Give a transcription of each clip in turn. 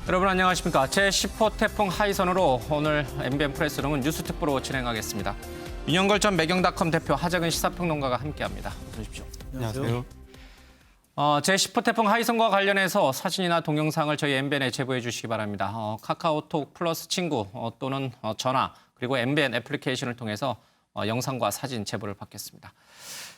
여러분 안녕하십니까. 제10호 태풍 하이선으로 오늘 MBN 프레스룸은 뉴스특보로 진행하겠습니다. 윤영걸 전 매경닷컴 대표 하재근 시사평론가가 함께합니다. 어서 오십시오. 안녕하세요. 제10호 태풍 하이선과 관련해서 사진이나 동영상을 저희 MBN에 제보해 주시기 바랍니다. 카카오톡 플러스 친구 또는 전화 그리고 MBN 애플리케이션을 통해서 영상과 사진 제보를 받겠습니다.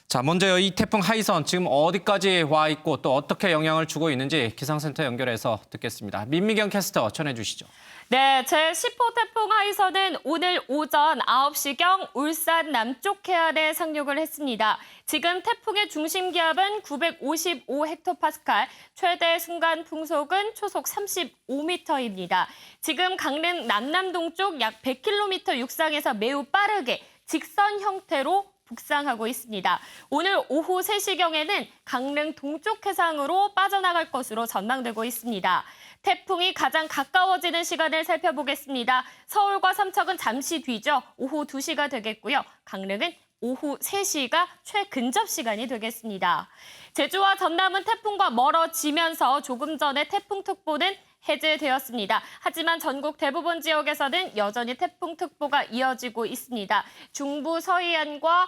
자, 먼저 이 태풍 하이선 지금 어디까지 와 있고 또 어떻게 영향을 주고 있는지 기상센터 연결해서 듣겠습니다. 민미경 캐스터 전해주시죠. 네, 제10호 태풍 하이선은 오늘 오전 9시경 울산 남쪽 해안에 상륙을 했습니다. 지금 태풍의 중심 기압은 955헥토파스칼, 최대 순간 풍속은 초속 35m입니다. 지금 강릉 남남동쪽 약 100km 육상에서 매우 빠르게 직선 형태로 북상하고 있습니다. 오늘 오후 3시경에는 강릉 동쪽 해상으로 빠져나갈 것으로 전망되고 있습니다. 태풍이 가장 가까워지는 시간을 살펴보겠습니다. 서울과 삼척은 잠시 뒤죠. 오후 2시가 되겠고요. 강릉은 오후 3시가 최근접 시간이 되겠습니다. 제주와 전남은 태풍과 멀어지면서 조금 전에 태풍특보는 해제되었습니다. 하지만 전국 대부분 지역에서는 여전히 태풍특보가 이어지고 있습니다. 중부 서해안과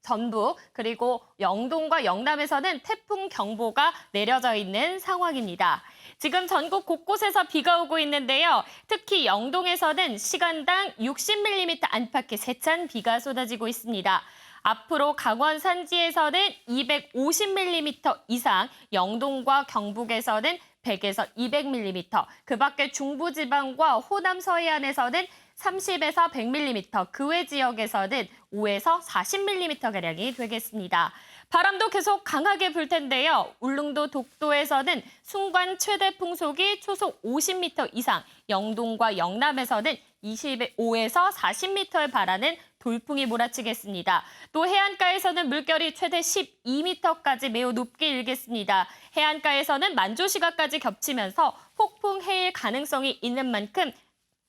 전북 그리고 영동과 영남에서는 태풍 경보가 내려져 있는 상황입니다. 지금 전국 곳곳에서 비가 오고 있는데요. 특히 영동에서는 시간당 60mm 안팎의 세찬 비가 쏟아지고 있습니다. 앞으로 강원 산지에서는 250mm 이상, 영동과 경북에서는 100에서 200mm, 그 밖에 중부지방과 호남 서해안에서는 30에서 100mm, 그 외 지역에서는 5에서 40mm가량이 되겠습니다. 바람도 계속 강하게 불 텐데요. 울릉도 독도에서는 순간 최대 풍속이 초속 50m 이상, 영동과 영남에서는 25에서 40m에 달하는 돌풍이 몰아치겠습니다. 또 해안가에서는 물결이 최대 12m까지 매우 높게 일겠습니다. 해안가에서는 만조시가까지 겹치면서 폭풍 해일 가능성이 있는 만큼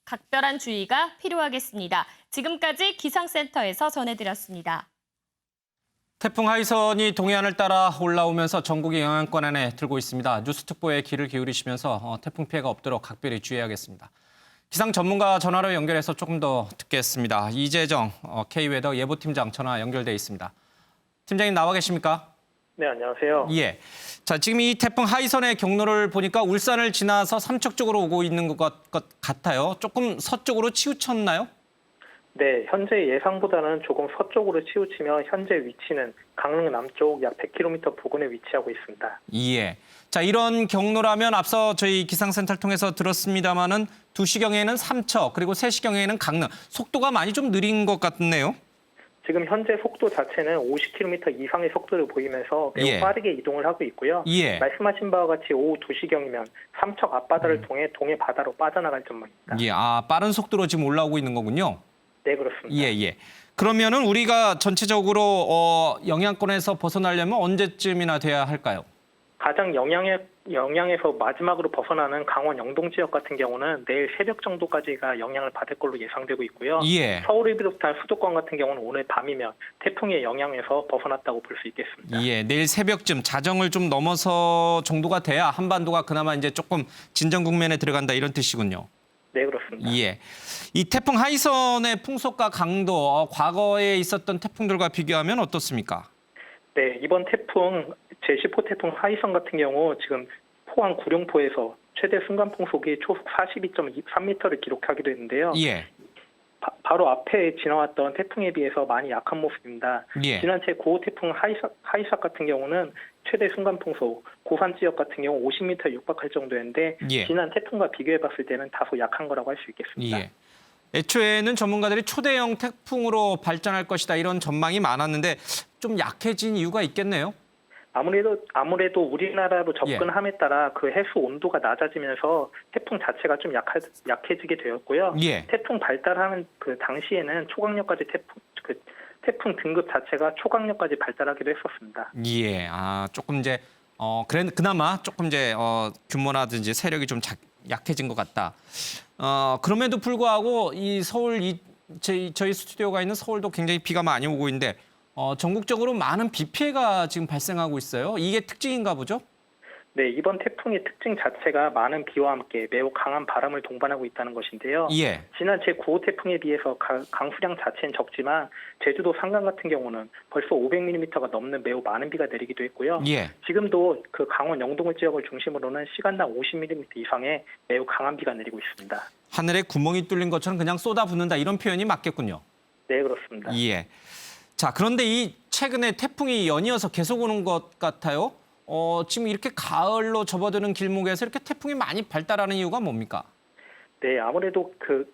각별한 주의가 필요하겠습니다. 지금까지 기상센터에서 전해드렸습니다. 태풍 하이선이 동해안을 따라 올라오면서 전국의 영향권 안에 들고 있습니다. 뉴스특보에 귀를 기울이시면서 태풍 피해가 없도록 각별히 주의하겠습니다. 기상 전문가 전화로 연결해서 조금 더 듣겠습니다. 이재정 K웨더 예보팀장 전화 연결돼 있습니다. 팀장님 나와 계십니까? 네, 안녕하세요. 예. 자, 지금 이 태풍 하이선의 경로를 보니까 울산을 지나서 삼척 쪽으로 오고 있는 것 같아요. 조금 서쪽으로 치우쳤나요? 네, 현재 예상보다는 조금 서쪽으로 치우치며 현재 위치는 강릉 남쪽 약 100km 부근에 위치하고 있습니다. 예. 자, 이런 경로라면 앞서 저희 기상센터를 통해서 들었습니다마는 2시경에는 삼척, 그리고 3시경에는 강릉. 속도가 많이 좀 느린 것 같네요. 지금 현재 속도 자체는 50km 이상의 속도를 보이면서 매우 예. 빠르게 이동을 하고 있고요. 예. 말씀하신 바와 같이 오후 2시경이면 삼척 앞바다를 통해 동해 바다로 빠져나갈 전망입니다. 예. 빠른 속도로 지금 올라오고 있는 거군요. 네, 그렇습니다. 예, 예. 그러면은 우리가 전체적으로 영향권에서 벗어나려면 언제쯤이나 돼야 할까요? 가장 영향에서 마지막으로 벗어나는 강원 영동 지역 같은 경우는 내일 새벽 정도까지가 영향을 받을 걸로 예상되고 있고요. 예. 서울을 비롯한 수도권 같은 경우는 오늘 밤이면 태풍의 영향에서 벗어났다고 볼 수 있겠습니다. 예, 내일 새벽쯤 자정을 좀 넘어서 정도가 돼야 한반도가 그나마 이제 조금 진정 국면에 들어간다 이런 뜻이군요. 네, 그렇습니다. 예. 이 태풍 하이선의 풍속과 강도, 과거에 있었던 태풍들과 비교하면 어떻습니까? 네, 이번 태풍 제10호 태풍 하이선 같은 경우 지금 포항 구룡포에서 최대 순간 풍속이 초속 42.3m를 기록하기도 했는데요. 예. 바로 앞에 지나왔던 태풍에 비해서 많이 약한 모습입니다. 예. 지난 제9호 태풍 하이삭 같은 경우는 최대 순간 풍속 고산 지역 같은 경우 50m에 육박할 정도였는데 예. 지난 태풍과 비교해봤을 때는 다소 약한 거라고 할 수 있겠습니다. 예. 애초에는 전문가들이 초대형 태풍으로 발전할 것이다 이런 전망이 많았는데 좀 약해진 이유가 있겠네요. 아무래도 우리나라로 접근함에 따라 그 해수 온도가 낮아지면서 태풍 자체가 좀 약해지게 되었고요. 예. 태풍 발달하는 그 당시에는 초강력까지 태풍 등급 자체가 초강력까지 발달하기도 했었습니다. 예. 조금 이제 그나마 조금 이제 규모라든지 세력이 좀 약해진 것 같다. 그럼에도 불구하고 이 서울 저희 스튜디오가 있는 서울도 굉장히 비가 많이 오고 있는데 전국적으로 많은 비 피해가 지금 발생하고 있어요. 이게 특징인가 보죠? 네, 이번 태풍의 특징 자체가 많은 비와 함께 매우 강한 바람을 동반하고 있다는 것인데요. 예. 지난 제9호 태풍에 비해서 강수량 자체는 적지만 제주도 산간 같은 경우는 벌써 500mm가 넘는 매우 많은 비가 내리기도 했고요. 예. 지금도 그 강원 영동을 지역을 중심으로는 시간당 50mm 이상의 매우 강한 비가 내리고 있습니다. 하늘에 구멍이 뚫린 것처럼 그냥 쏟아붓는다 이런 표현이 맞겠군요. 네, 그렇습니다. 예. 자, 그런데 이 최근에 태풍이 연이어서 계속 오는 것 같아요. 지금 이렇게 가을로 접어드는 길목에서 이렇게 태풍이 많이 발달하는 이유가 뭡니까? 네, 아무래도 그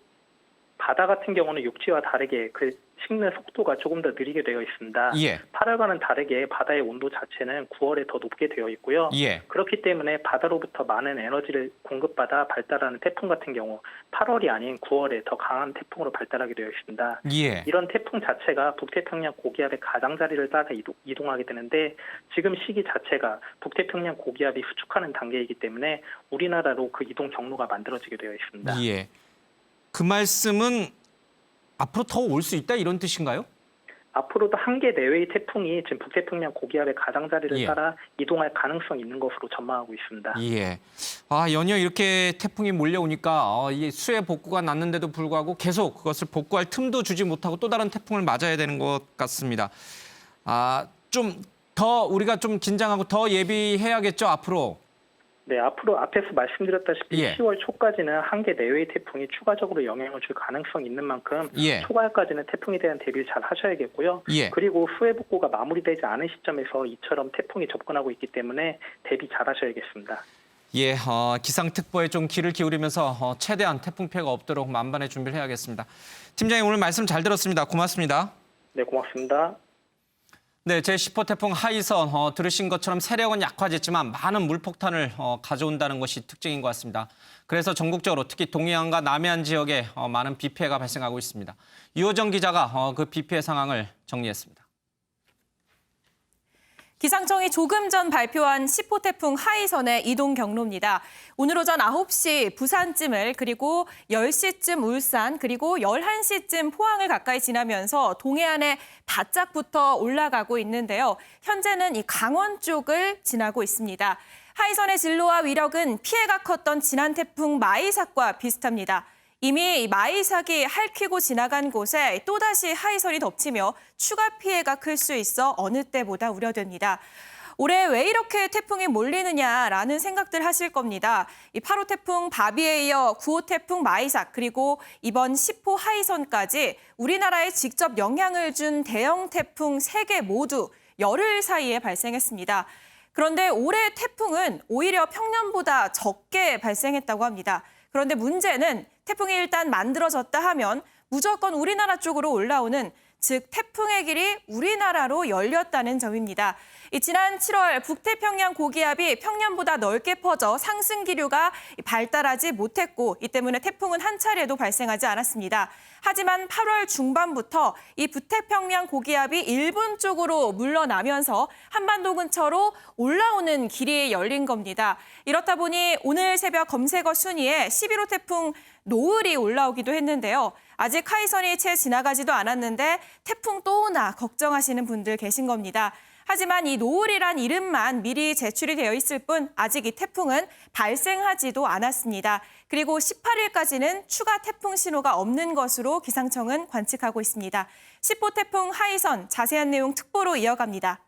바다 같은 경우는 육지와 다르게 그 식는 속도가 조금 더 느리게 되어 있습니다. 예. 8월과는 다르게 바다의 온도 자체는 9월에 더 높게 되어 있고요. 예. 그렇기 때문에 바다로부터 많은 에너지를 공급받아 발달하는 태풍 같은 경우 8월이 아닌 9월에 더 강한 태풍으로 발달하게 되어 있습니다. 예. 이런 태풍 자체가 북태평양 고기압의 가장자리를 따라 이동하게 되는데 지금 시기 자체가 북태평양 고기압이 후축하는 단계이기 때문에 우리나라로 그 이동 경로가 만들어지게 되어 있습니다. 예. 그 말씀은 앞으로 더 올 수 있다 이런 뜻인가요? 앞으로도 한개 내외의 태풍이 지금 북태평양 고기압의 가장자리를 예. 따라 이동할 가능성이 있는 것으로 전망하고 있습니다. 예. 연이어 이렇게 태풍이 몰려오니까 이게 수해 복구가 났는데도 불구하고 계속 그것을 복구할 틈도 주지 못하고 또 다른 태풍을 맞아야 되는 것 같습니다. 좀 더 우리가 좀 긴장하고 더 예비해야겠죠, 앞으로. 네, 앞으로 앞에서 말씀드렸다시피 예. 10월 초까지는 한개 내외의 태풍이 추가적으로 영향을 줄 가능성이 있는 만큼 예. 초가을까지는 태풍에 대한 대비를 잘 하셔야겠고요. 예. 그리고 수해 복구가 마무리되지 않은 시점에서 이처럼 태풍이 접근하고 있기 때문에 대비 잘 하셔야겠습니다. 예, 기상특보에 좀 귀를 기울이면서 최대한 태풍 피해가 없도록 만반의 준비를 해야겠습니다. 팀장님 오늘 말씀 잘 들었습니다. 고맙습니다. 네, 고맙습니다. 네, 제10호 태풍 하이선 들으신 것처럼 세력은 약화됐지만 많은 물폭탄을 가져온다는 것이 특징인 것 같습니다. 그래서 전국적으로 특히 동해안과 남해안 지역에 많은 비 피해가 발생하고 있습니다. 유호정 기자가 그 비 피해 상황을 정리했습니다. 기상청이 조금 전 발표한 10호 태풍 하이선의 이동 경로입니다. 오늘 오전 9시 부산쯤을 그리고 10시쯤 울산 그리고 11시쯤 포항을 가까이 지나면서 동해안에 바짝부터 올라가고 있는데요. 현재는 이 강원 쪽을 지나고 있습니다. 하이선의 진로와 위력은 피해가 컸던 지난 태풍 마이삭과 비슷합니다. 이미 마이삭이 핥히고 지나간 곳에 또다시 하이선이 덮치며 추가 피해가 클 수 있어 어느 때보다 우려됩니다. 올해 왜 이렇게 태풍이 몰리느냐라는 생각들 하실 겁니다. 이 8호 태풍 바비에 이어 9호 태풍 마이삭 그리고 이번 10호 하이선까지 우리나라에 직접 영향을 준 대형 태풍 3개 모두 열흘 사이에 발생했습니다. 그런데 올해 태풍은 오히려 평년보다 적게 발생했다고 합니다. 그런데 문제는 태풍이 일단 만들어졌다 하면 무조건 우리나라 쪽으로 올라오는 즉 태풍의 길이 우리나라로 열렸다는 점입니다. 지난 7월 북태평양 고기압이 평년보다 넓게 퍼져 상승 기류가 발달하지 못했고 이 때문에 태풍은 한 차례도 발생하지 않았습니다. 하지만 8월 중반부터 이 북태평양 고기압이 일본 쪽으로 물러나면서 한반도 근처로 올라오는 길이 열린 겁니다. 이렇다 보니 오늘 새벽 검색어 순위에 11호 태풍 노을이 올라오기도 했는데요. 아직 하이선이 채 지나가지도 않았는데 태풍 또 오나 걱정하시는 분들 계신 겁니다. 하지만 이 노을이란 이름만 미리 제출이 되어 있을 뿐 아직 이 태풍은 발생하지도 않았습니다. 그리고 18일까지는 추가 태풍 신호가 없는 것으로 기상청은 관측하고 있습니다. 10호 태풍 하이선 자세한 내용 특보로 이어갑니다.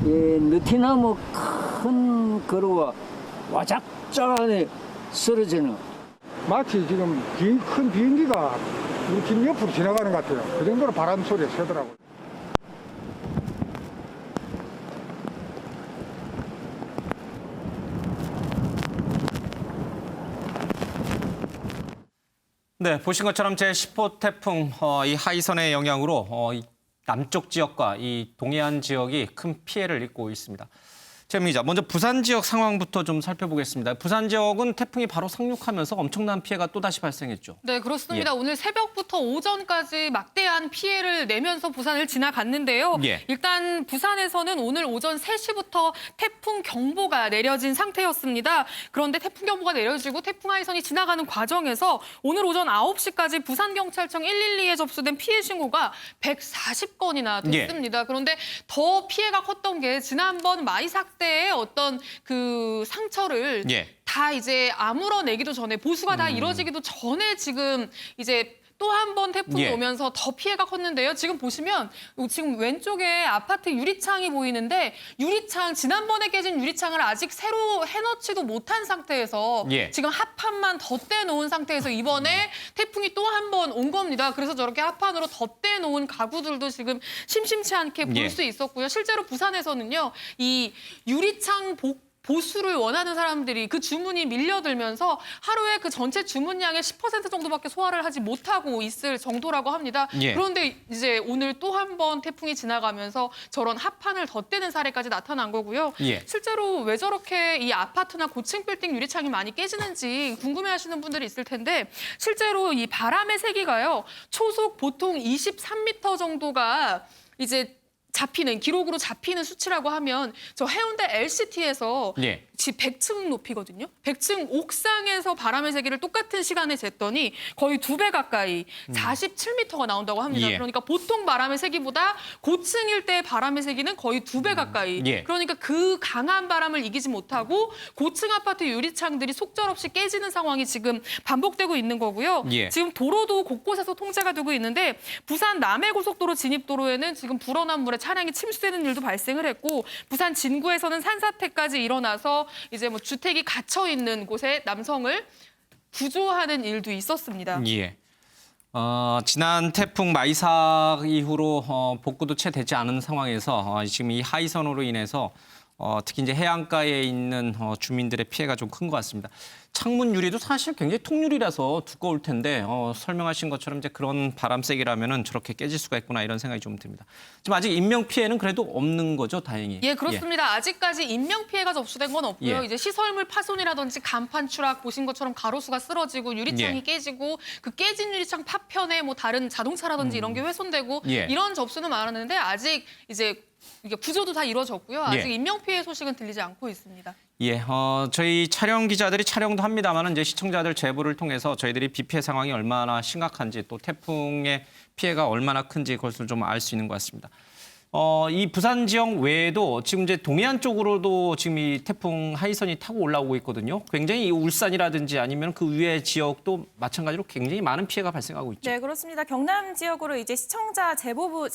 느티나무 큰 거루가 와작작 안에 쓰러지는 마치 지금 큰 비행기가 우리 집 옆으로 지나가는 것 같아요. 그 정도로 바람 소리가 세더라고요. 네, 보신 것처럼 제10호 태풍 이 하이선의 영향으로 이 남쪽 지역과 이 동해안 지역이 큰 피해를 입고 있습니다. 최민 기자, 먼저 부산 지역 상황부터 좀 살펴보겠습니다. 부산 지역은 태풍이 바로 상륙하면서 엄청난 피해가 또다시 발생했죠. 네, 그렇습니다. 오늘 새벽부터 오전까지 막대한 피해를 내면서 부산을 지나갔는데요. 일단 부산에서는 오늘 오전 3시부터 태풍 경보가 내려진 상태였습니다. 그런데 태풍 경보가 내려지고 태풍 하이선이 지나가는 과정에서 오늘 오전 9시까지 부산경찰청 112에 접수된 피해 신고가 140건이나 됐습니다. 그런데 더 피해가 컸던 게 지난번 마이삭 때의 어떤 그 상처를 다 이제 아물어내기도 전에 보수가 다 이루어지기도 전에 지금 이제 또 한 번 태풍이 오면서 더 피해가 컸는데요. 지금 보시면 지금 왼쪽에 아파트 유리창이 보이는데 유리창 지난번에 깨진 유리창을 아직 새로 해놓지도 못한 상태에서 지금 합판만 덧대놓은 상태에서 이번에 태풍이 또 한 번 온 겁니다. 그래서 저렇게 합판으로 덧대놓은 가구들도 지금 심심치 않게 볼 수 있었고요. 실제로 부산에서는요. 이 유리창 보수를 원하는 사람들이 그 주문이 밀려들면서 하루에 그 전체 주문량의 10% 정도밖에 소화를 하지 못하고 있을 정도라고 합니다. 그런데 이제 오늘 또 한 번 태풍이 지나가면서 저런 합판을 덧대는 사례까지 나타난 거고요. 실제로 왜 저렇게 이 아파트나 고층 빌딩 유리창이 많이 깨지는지 궁금해하시는 분들이 있을 텐데 실제로 이 바람의 세기가요. 초속 보통 23m 정도가 이제 기록으로 잡히는 수치라고 하면 저 해운대 LCT에서 집 100층 높이거든요. 100층 옥상에서 바람의 세기를 똑같은 시간에 쟀더니 거의 2배 가까이 47m가 나온다고 합니다. 그러니까 보통 바람의 세기보다 고층일 때의 바람의 세기는 거의 2배 가까이. 그러니까 그 강한 바람을 이기지 못하고 고층 아파트 유리창들이 속절없이 깨지는 상황이 지금 반복되고 있는 거고요. 지금 도로도 곳곳에서 통제가 되고 있는데 부산 남해고속도로 진입도로에는 지금 불어난 물에 차량이 침수되는 일도 발생을 했고 부산 진구에서는 산사태까지 일어나서 이제 뭐 주택이 갇혀 있는 곳에 남성을 구조하는 일도 있었습니다. 지난 태풍 마이삭 이후로 복구도 채 되지 않은 상황에서 지금 이 하이선으로 인해서 특히 이제 해안가에 있는 주민들의 피해가 좀 큰 것 같습니다. 창문 유리도 사실 굉장히 통유리라서 두꺼울 텐데 설명하신 것처럼 이제 그런 바람 세기라면은 저렇게 깨질 수가 있구나 이런 생각이 좀 듭니다. 지금 아직 인명 피해는 그래도 없는 거죠, 다행히. 그렇습니다. 아직까지 인명 피해가 접수된 건 없고요. 이제 시설물 파손이라든지 간판 추락 보신 것처럼 가로수가 쓰러지고 유리창이 깨지고 그 깨진 유리창 파편에 뭐 다른 자동차라든지 이런 게 훼손되고 이런 접수는 많았는데 아직 이제 이게 구조도 다 이루어졌고요. 아직 인명 피해 소식은 들리지 않고 있습니다. 저희 촬영 기자들이 촬영도 합니다만 이제 시청자들 제보를 통해서 저희들이 비 피해 상황이 얼마나 심각한지 또 태풍의 피해가 얼마나 큰지 그것을 좀 알 수 있는 것 같습니다. 이 부산 지역 외에도 지금 이제 동해안 쪽으로도 지금 이 태풍 하이선이 타고 올라오고 있거든요. 굉장히 이 울산이라든지 아니면 그 위의 지역도 마찬가지로 굉장히 많은 피해가 발생하고 있죠. 네, 그렇습니다. 경남 지역으로 이제 시청자 제보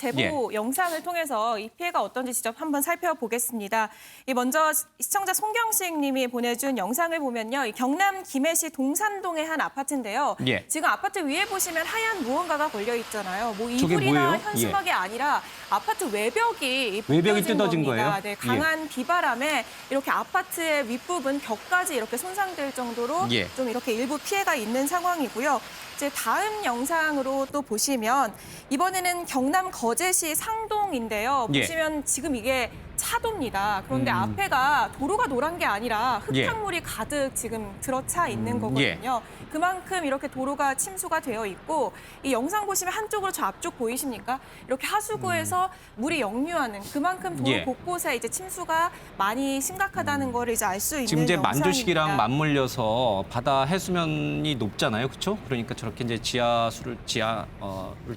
영상을 통해서 이 피해가 어떤지 직접 한번 살펴보겠습니다. 먼저 시청자 송경식 님이 보내준 영상을 보면요. 이 경남 김해시 동산동의 한 아파트인데요. 지금 아파트 위에 보시면 하얀 무언가가 걸려 있잖아요. 뭐 이불이나 현수막이 아니라 아파트 외벽이 뜯어진 거예요? 네, 강한 비바람에 이렇게 아파트의 윗부분 벽까지 이렇게 손상될 정도로 좀 이렇게 일부 피해가 있는 상황이고요. 이제 다음 영상으로 또 보시면 이번에는 경남 거제시 상동인데요. 보시면 지금 이게 차도입니다. 그런데 앞에가 도로가 노란 게 아니라 흙탕물이 가득 지금 들어차 있는 거거든요. 그만큼 이렇게 도로가 침수가 되어 있고 이 영상 보시면 한쪽으로 저 앞쪽 보이십니까? 이렇게 하수구에서 물이 역류하는 그만큼 도로 곳곳에 이제 침수가 많이 심각하다는 거를 이제 알 수 있는 지금 이제 영상입니다. 만조식이랑 맞물려서 바다 해수면이 높잖아요, 그렇죠? 그러니까 저렇게 이제 지하를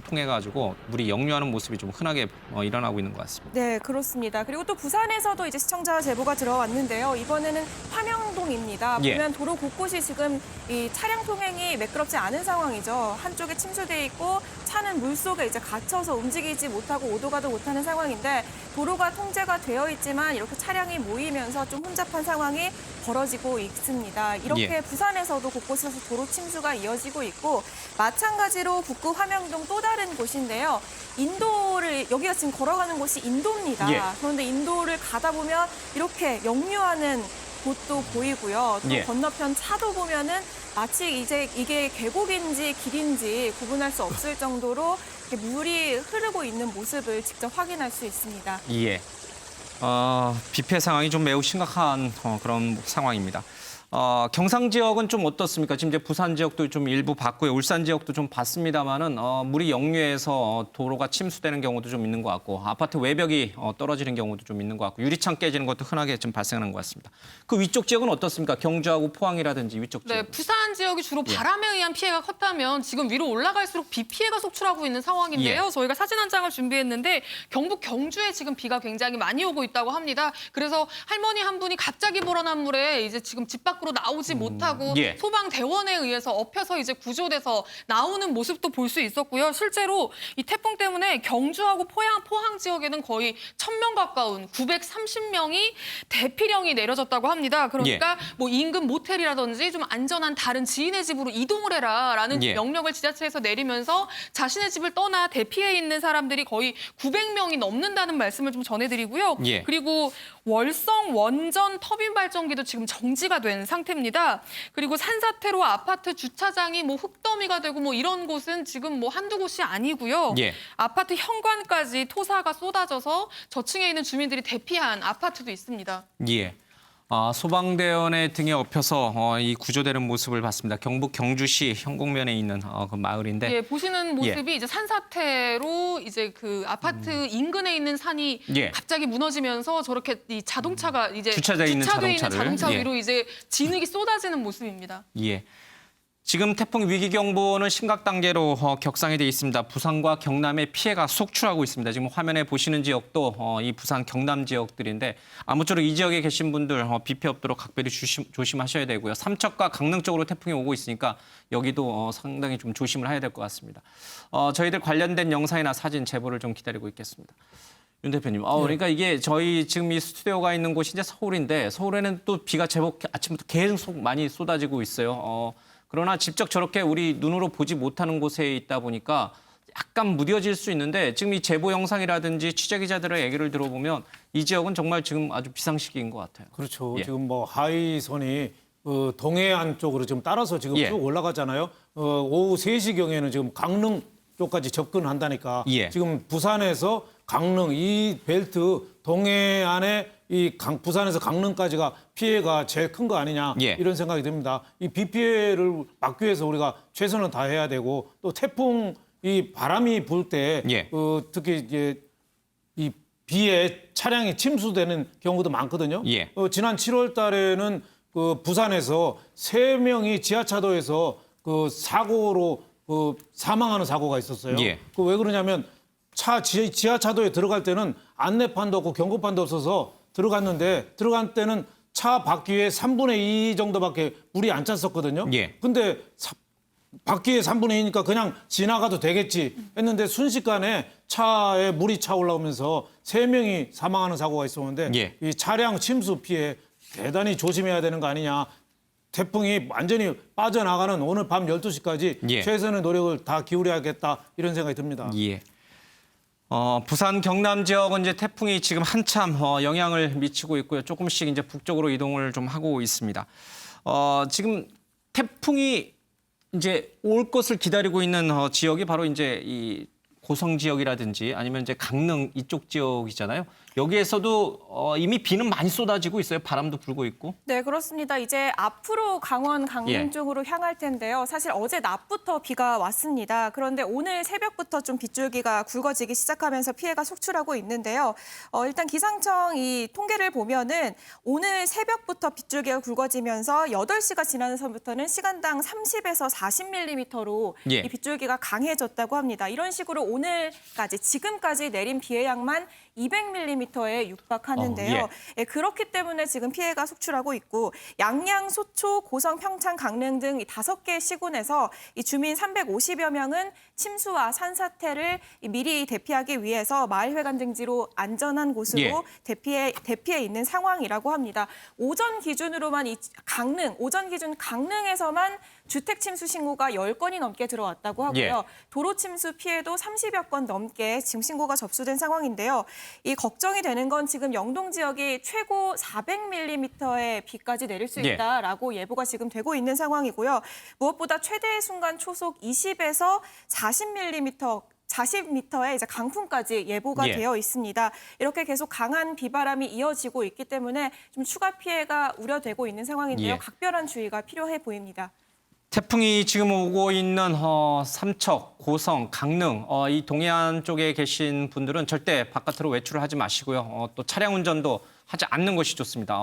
통해 가지고 물이 역류하는 모습이 좀 흔하게 일어나고 있는 것 같습니다. 네, 그렇습니다. 그리고 또 부산에서도 이제 시청자 제보가 들어왔는데요. 이번에는 화명동입니다. 보면 도로 곳곳이 지금 이 차량 통행이 매끄럽지 않은 상황이죠. 한쪽에 침수돼 있고 차는 물 속에 이제 갇혀서 움직이지 못하고 오도 가도 못하는 상황인데 도로가 통제가 되어 있지만 이렇게 차량이 모이면서 좀 혼잡한 상황이 벌어지고 있습니다. 이렇게 부산에서도 곳곳에서 도로 침수가 이어지고 있고 마찬가지로 북구 화명동 또 다른 곳인데요. 여기가 지금 걸어가는 곳이 인도입니다. 그런데 인도를 가다 보면 이렇게 역류하는 곳도 보이고요. 또 건너편 차도 보면은 마치 이제 이게 계곡인지 길인지 구분할 수 없을 정도로 이렇게 물이 흐르고 있는 모습을 직접 확인할 수 있습니다. 비 피해 상황이 좀 매우 심각한 그런 상황입니다. 경상 지역은 좀 어떻습니까? 지금 이제 부산 지역도 좀 일부 봤고요. 울산 지역도 좀 봤습니다만은 물이 역류해서 도로가 침수되는 경우도 좀 있는 것 같고 아파트 외벽이 떨어지는 경우도 좀 있는 것 같고 유리창 깨지는 것도 흔하게 좀 발생하는 것 같습니다. 그 위쪽 지역은 어떻습니까? 경주하고 포항이라든지 위쪽 지역. 네, 부산 지역이 주로 바람에 의한 피해가 컸다면 지금 위로 올라갈수록 비 피해가 속출하고 있는 상황인데요. 저희가 사진 한 장을 준비했는데 경북 경주에 지금 비가 굉장히 많이 오고 있다고 합니다. 그래서 할머니 한 분이 갑자기 불어난 물에 이제 지금 집 밖으로 나오지 못하고 소방대원에 의해서 엎혀서 이제 구조돼서 나오는 모습도 볼 수 있었고요. 실제로 이 태풍 때문에 경주하고 포항 지역에는 거의 1,000명 가까운 930명이 대피령이 내려졌다고 합니다. 그러니까 뭐 인근 모텔이라든지 좀 안전한 다른 지인의 집으로 이동을 해라라는 명령을 지자체에서 내리면서 자신의 집을 떠나 대피해 있는 사람들이 거의 900명이 넘는다는 말씀을 좀 전해드리고요. 그리고 월성 원전 터빈 발전기도 지금 정지가 된 상태입니다. 그리고 산사태로 아파트 주차장이 뭐 흙더미가 되고 뭐 이런 곳은 지금 뭐 한두 곳이 아니고요. 아파트 현관까지 토사가 쏟아져서 저층에 있는 주민들이 대피한 아파트도 있습니다. 소방대원의 등에 엎혀서 이 구조되는 모습을 봤습니다. 경북 경주시 현곡면에 있는 그 마을인데. 보시는 모습이 이제 산사태로 이제 그 아파트 인근에 있는 산이 갑자기 무너지면서 저렇게 이 자동차가 이제 주차돼 있는 자동차 위로 이제 진흙이 쏟아지는 모습입니다. 지금 태풍 위기경보는 심각 단계로 격상이 돼 있습니다. 부산과 경남에 피해가 속출하고 있습니다. 지금 화면에 보시는 지역도 이 부산 경남 지역들인데 아무쪼록 이 지역에 계신 분들 비 피해 없도록 각별히 조심하셔야 되고요. 삼척과 강릉 쪽으로 태풍이 오고 있으니까 여기도 상당히 좀 조심을 해야 될 것 같습니다. 저희들 관련된 영상이나 사진 제보를 좀 기다리고 있겠습니다. 윤 대표님, 그러니까 이게 저희 지금 이 스튜디오가 있는 곳이 이제 서울인데 서울에는 또 비가 제법 아침부터 계속 많이 쏟아지고 있어요. 그러나 직접 저렇게 우리 눈으로 보지 못하는 곳에 있다 보니까 약간 무뎌질 수 있는데 지금 이 제보 영상이라든지 취재기자들의 얘기를 들어보면 이 지역은 정말 지금 아주 비상시기인 것 같아요. 그렇죠. 지금 뭐 하위선이 동해안 쪽으로 지금 따라서 지금 쭉 올라가잖아요. 오후 3시경에는 지금 강릉 쪽까지 접근한다니까 지금 부산에서 강릉 이 벨트 동해안에 부산에서 강릉까지가 피해가 제일 큰 거 아니냐 이런 생각이 듭니다. 이 비 피해를 막기 위해서 우리가 최선을 다해야 되고 또 태풍 이 바람이 불 때 특히 이제 이 비에 차량이 침수되는 경우도 많거든요. 지난 7월 달에는 그 부산에서 3명이 지하차도에서 그 사고로 사망하는 사고가 있었어요. 그 왜 그러냐면 지하차도에 들어갈 때는 안내판도 없고 경고판도 없어서 들어간 때는 차 바퀴에 3분의 2 정도밖에 물이 안 찼었거든요. 근데 바퀴에 3분의 2니까 그냥 지나가도 되겠지 했는데 순식간에 차에 물이 차 올라오면서 3명이 사망하는 사고가 있었는데 이 차량 침수 피해 대단히 조심해야 되는 거 아니냐. 태풍이 완전히 빠져나가는 오늘 밤 12시까지 최선의 노력을 다 기울여야겠다 이런 생각이 듭니다. 부산 경남 지역은 이제 태풍이 지금 한참 영향을 미치고 있고요. 조금씩 이제 북쪽으로 이동을 좀 하고 있습니다. 지금 태풍이 이제 올 것을 기다리고 있는 지역이 바로 이제 이 고성 지역이라든지 아니면 이제 강릉 이쪽 지역이잖아요. 여기에서도 이미 비는 많이 쏟아지고 있어요. 바람도 불고 있고. 네, 그렇습니다. 이제 앞으로 강원, 강릉 쪽으로 향할 텐데요. 사실 어제 낮부터 비가 왔습니다. 그런데 오늘 새벽부터 좀 빗줄기가 굵어지기 시작하면서 피해가 속출하고 있는데요. 일단 기상청 이 통계를 보면은 오늘 새벽부터 빗줄기가 굵어지면서 8시가 지나서부터는 시간당 30에서 40mm로 이 빗줄기가 강해졌다고 합니다. 이런 식으로 오늘까지 지금까지 내린 비의 양만 200mm에 육박하는데요. 그렇기 때문에 지금 피해가 속출하고 있고 양양, 소초, 고성, 평창, 강릉 등 5개 시군에서 이 주민 350여 명은 침수와 산사태를 미리 대피하기 위해서 마을회관 등지로 안전한 곳으로 대피해 있는 상황이라고 합니다. 오전 기준으로만 오전 기준 강릉에서만 주택 침수 신고가 10건이 넘게 들어왔다고 하고요. 도로 침수 피해도 30여 건 넘게 지금 신고가 접수된 상황인데요. 이 걱정이 되는 건 지금 영동 지역이 최고 400mm의 비까지 내릴 수 있다라고 예보가 지금 되고 있는 상황이고요. 무엇보다 최대 순간 초속 20에서 40mm 40m의 이제 강풍까지 예보가 예. 되어 있습니다. 이렇게 계속 강한 비바람이 이어지고 있기 때문에 좀 추가 피해가 우려되고 있는 상황인데요. 예. 각별한 주의가 필요해 보입니다. 태풍이 지금 오고 있는 삼척, 고성, 강릉 이 동해안 쪽에 계신 분들은 절대 바깥으로 외출을 하지 마시고요. 또 차량 운전도 하지 않는 것이 좋습니다.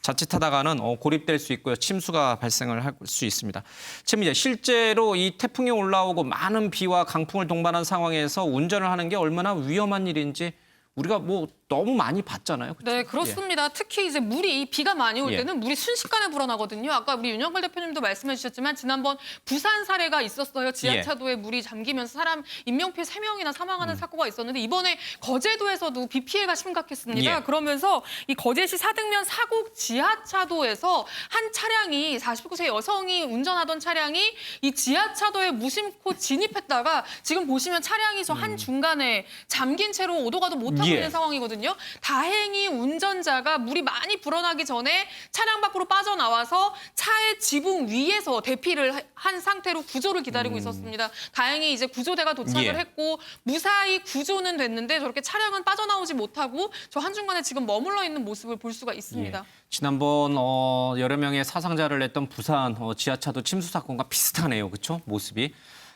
자칫하다가는 고립될 수 있고요. 침수가 발생을 할 수 있습니다. 지금 이제 실제로 이 태풍이 올라오고 많은 비와 강풍을 동반한 상황에서 운전을 하는 게 얼마나 위험한 일인지 우리가 뭐 너무 많이 봤잖아요. 그렇죠? 네, 그렇습니다. 특히 이제 이 비가 많이 올 예. 때는 물이 순식간에 불어나거든요. 아까 우리 윤영걸 대표님도 말씀해 주셨지만 지난번 부산 사례가 있었어요. 지하차도에 물이 잠기면서 사람 인명피해 3명이나 사망하는 사고가 있었는데 이번에 거제도에서도 비 피해가 심각했습니다. 예. 그러면서 이 거제시 사등면 사곡 지하차도에서 한 차량이 49세 여성이 운전하던 차량이 이 지하차도에 무심코 진입했다가 지금 보시면 차량이 저 한 중간에 잠긴 채로 오도 가도 못하고 예. 있는 상황이거든요. 다행히 운전자가 물이 많이 불어나기 전에 차량 밖으로 빠져나와서 차의 지붕 위에서 대피를 한 상태로 구조를 기다리고 있었습니다. 다행히 이제 구조대가 도착을 예. 했고 무사히 구조는 됐는데 저렇게 차량은 빠져나오지 못하고 저 한중간에 지금 머물러 있는 모습을 볼 수가 있습니다. 예. 지난번 여러 명의 사상자를 냈던 부산 지하차도 침수 사건과 비슷하네요. 그렇죠? 모습이.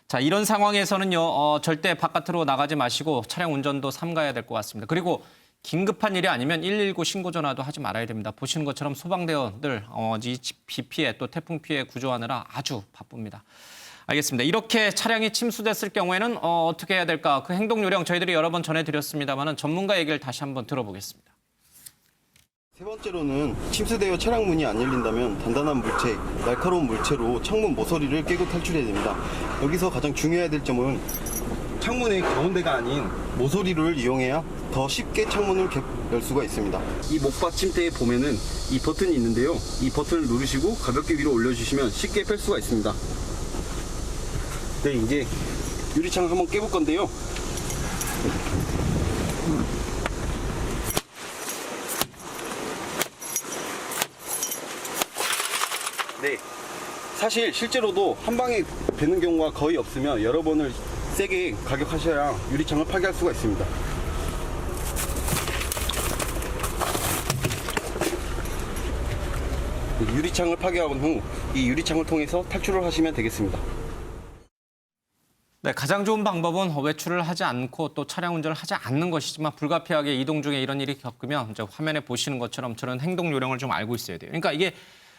자, 이런 상황에서는요. 절대 바깥으로 나가지 마시고 차량 운전도 삼가야 될 것 같습니다. 그리고 긴급한 일이 아니면 119 신고 전화도 하지 말아야 됩니다. 보시는 것처럼 소방대원들 이 비 피해 또 태풍 피해 구조하느라 아주 바쁩니다. 알겠습니다. 이렇게 차량이 침수됐을 경우에는 어떻게 해야 될까? 그 행동 요령 저희들이 여러 번 전해드렸습니다만 전문가 얘기를 다시 한번 들어보겠습니다. 세 번째로는 침수되어 차량 문이 안 열린다면 단단한 물체, 날카로운 물체로 창문 모서리를 깨고 탈출해야 됩니다. 여기서 가장 중요해야 될 점은 창문의 가운데가 아닌 모서리를 이용해야 더 쉽게 창문을 열 수가 있습니다. 이 목받침대에 보면은 이 버튼이 있는데요. 이 버튼을 누르시고 가볍게 위로 올려주시면 쉽게 뺄 수가 있습니다. 네, 이제 유리창을 한번 깨볼 건데요. 네, 사실 실제로도 한 방에 베는 경우가 거의 없으면 여러 번을 세게 가격하셔야 유리창을 파괴할 수가 있습니다. 유리창을 파괴한 후 이 유리창을 통해서 탈출을 하시면 되겠습니다. 네, 가장 좋은 방법은 외출을 하지 않고 또 차량 운전을 하지 않는 것이지만 불가피하게 이동 중에 이런 일이 겪으면 이제 화면에 보시는 것처럼 저런 행동 요령을 좀 알고 있어야 돼요. 그러니까 이게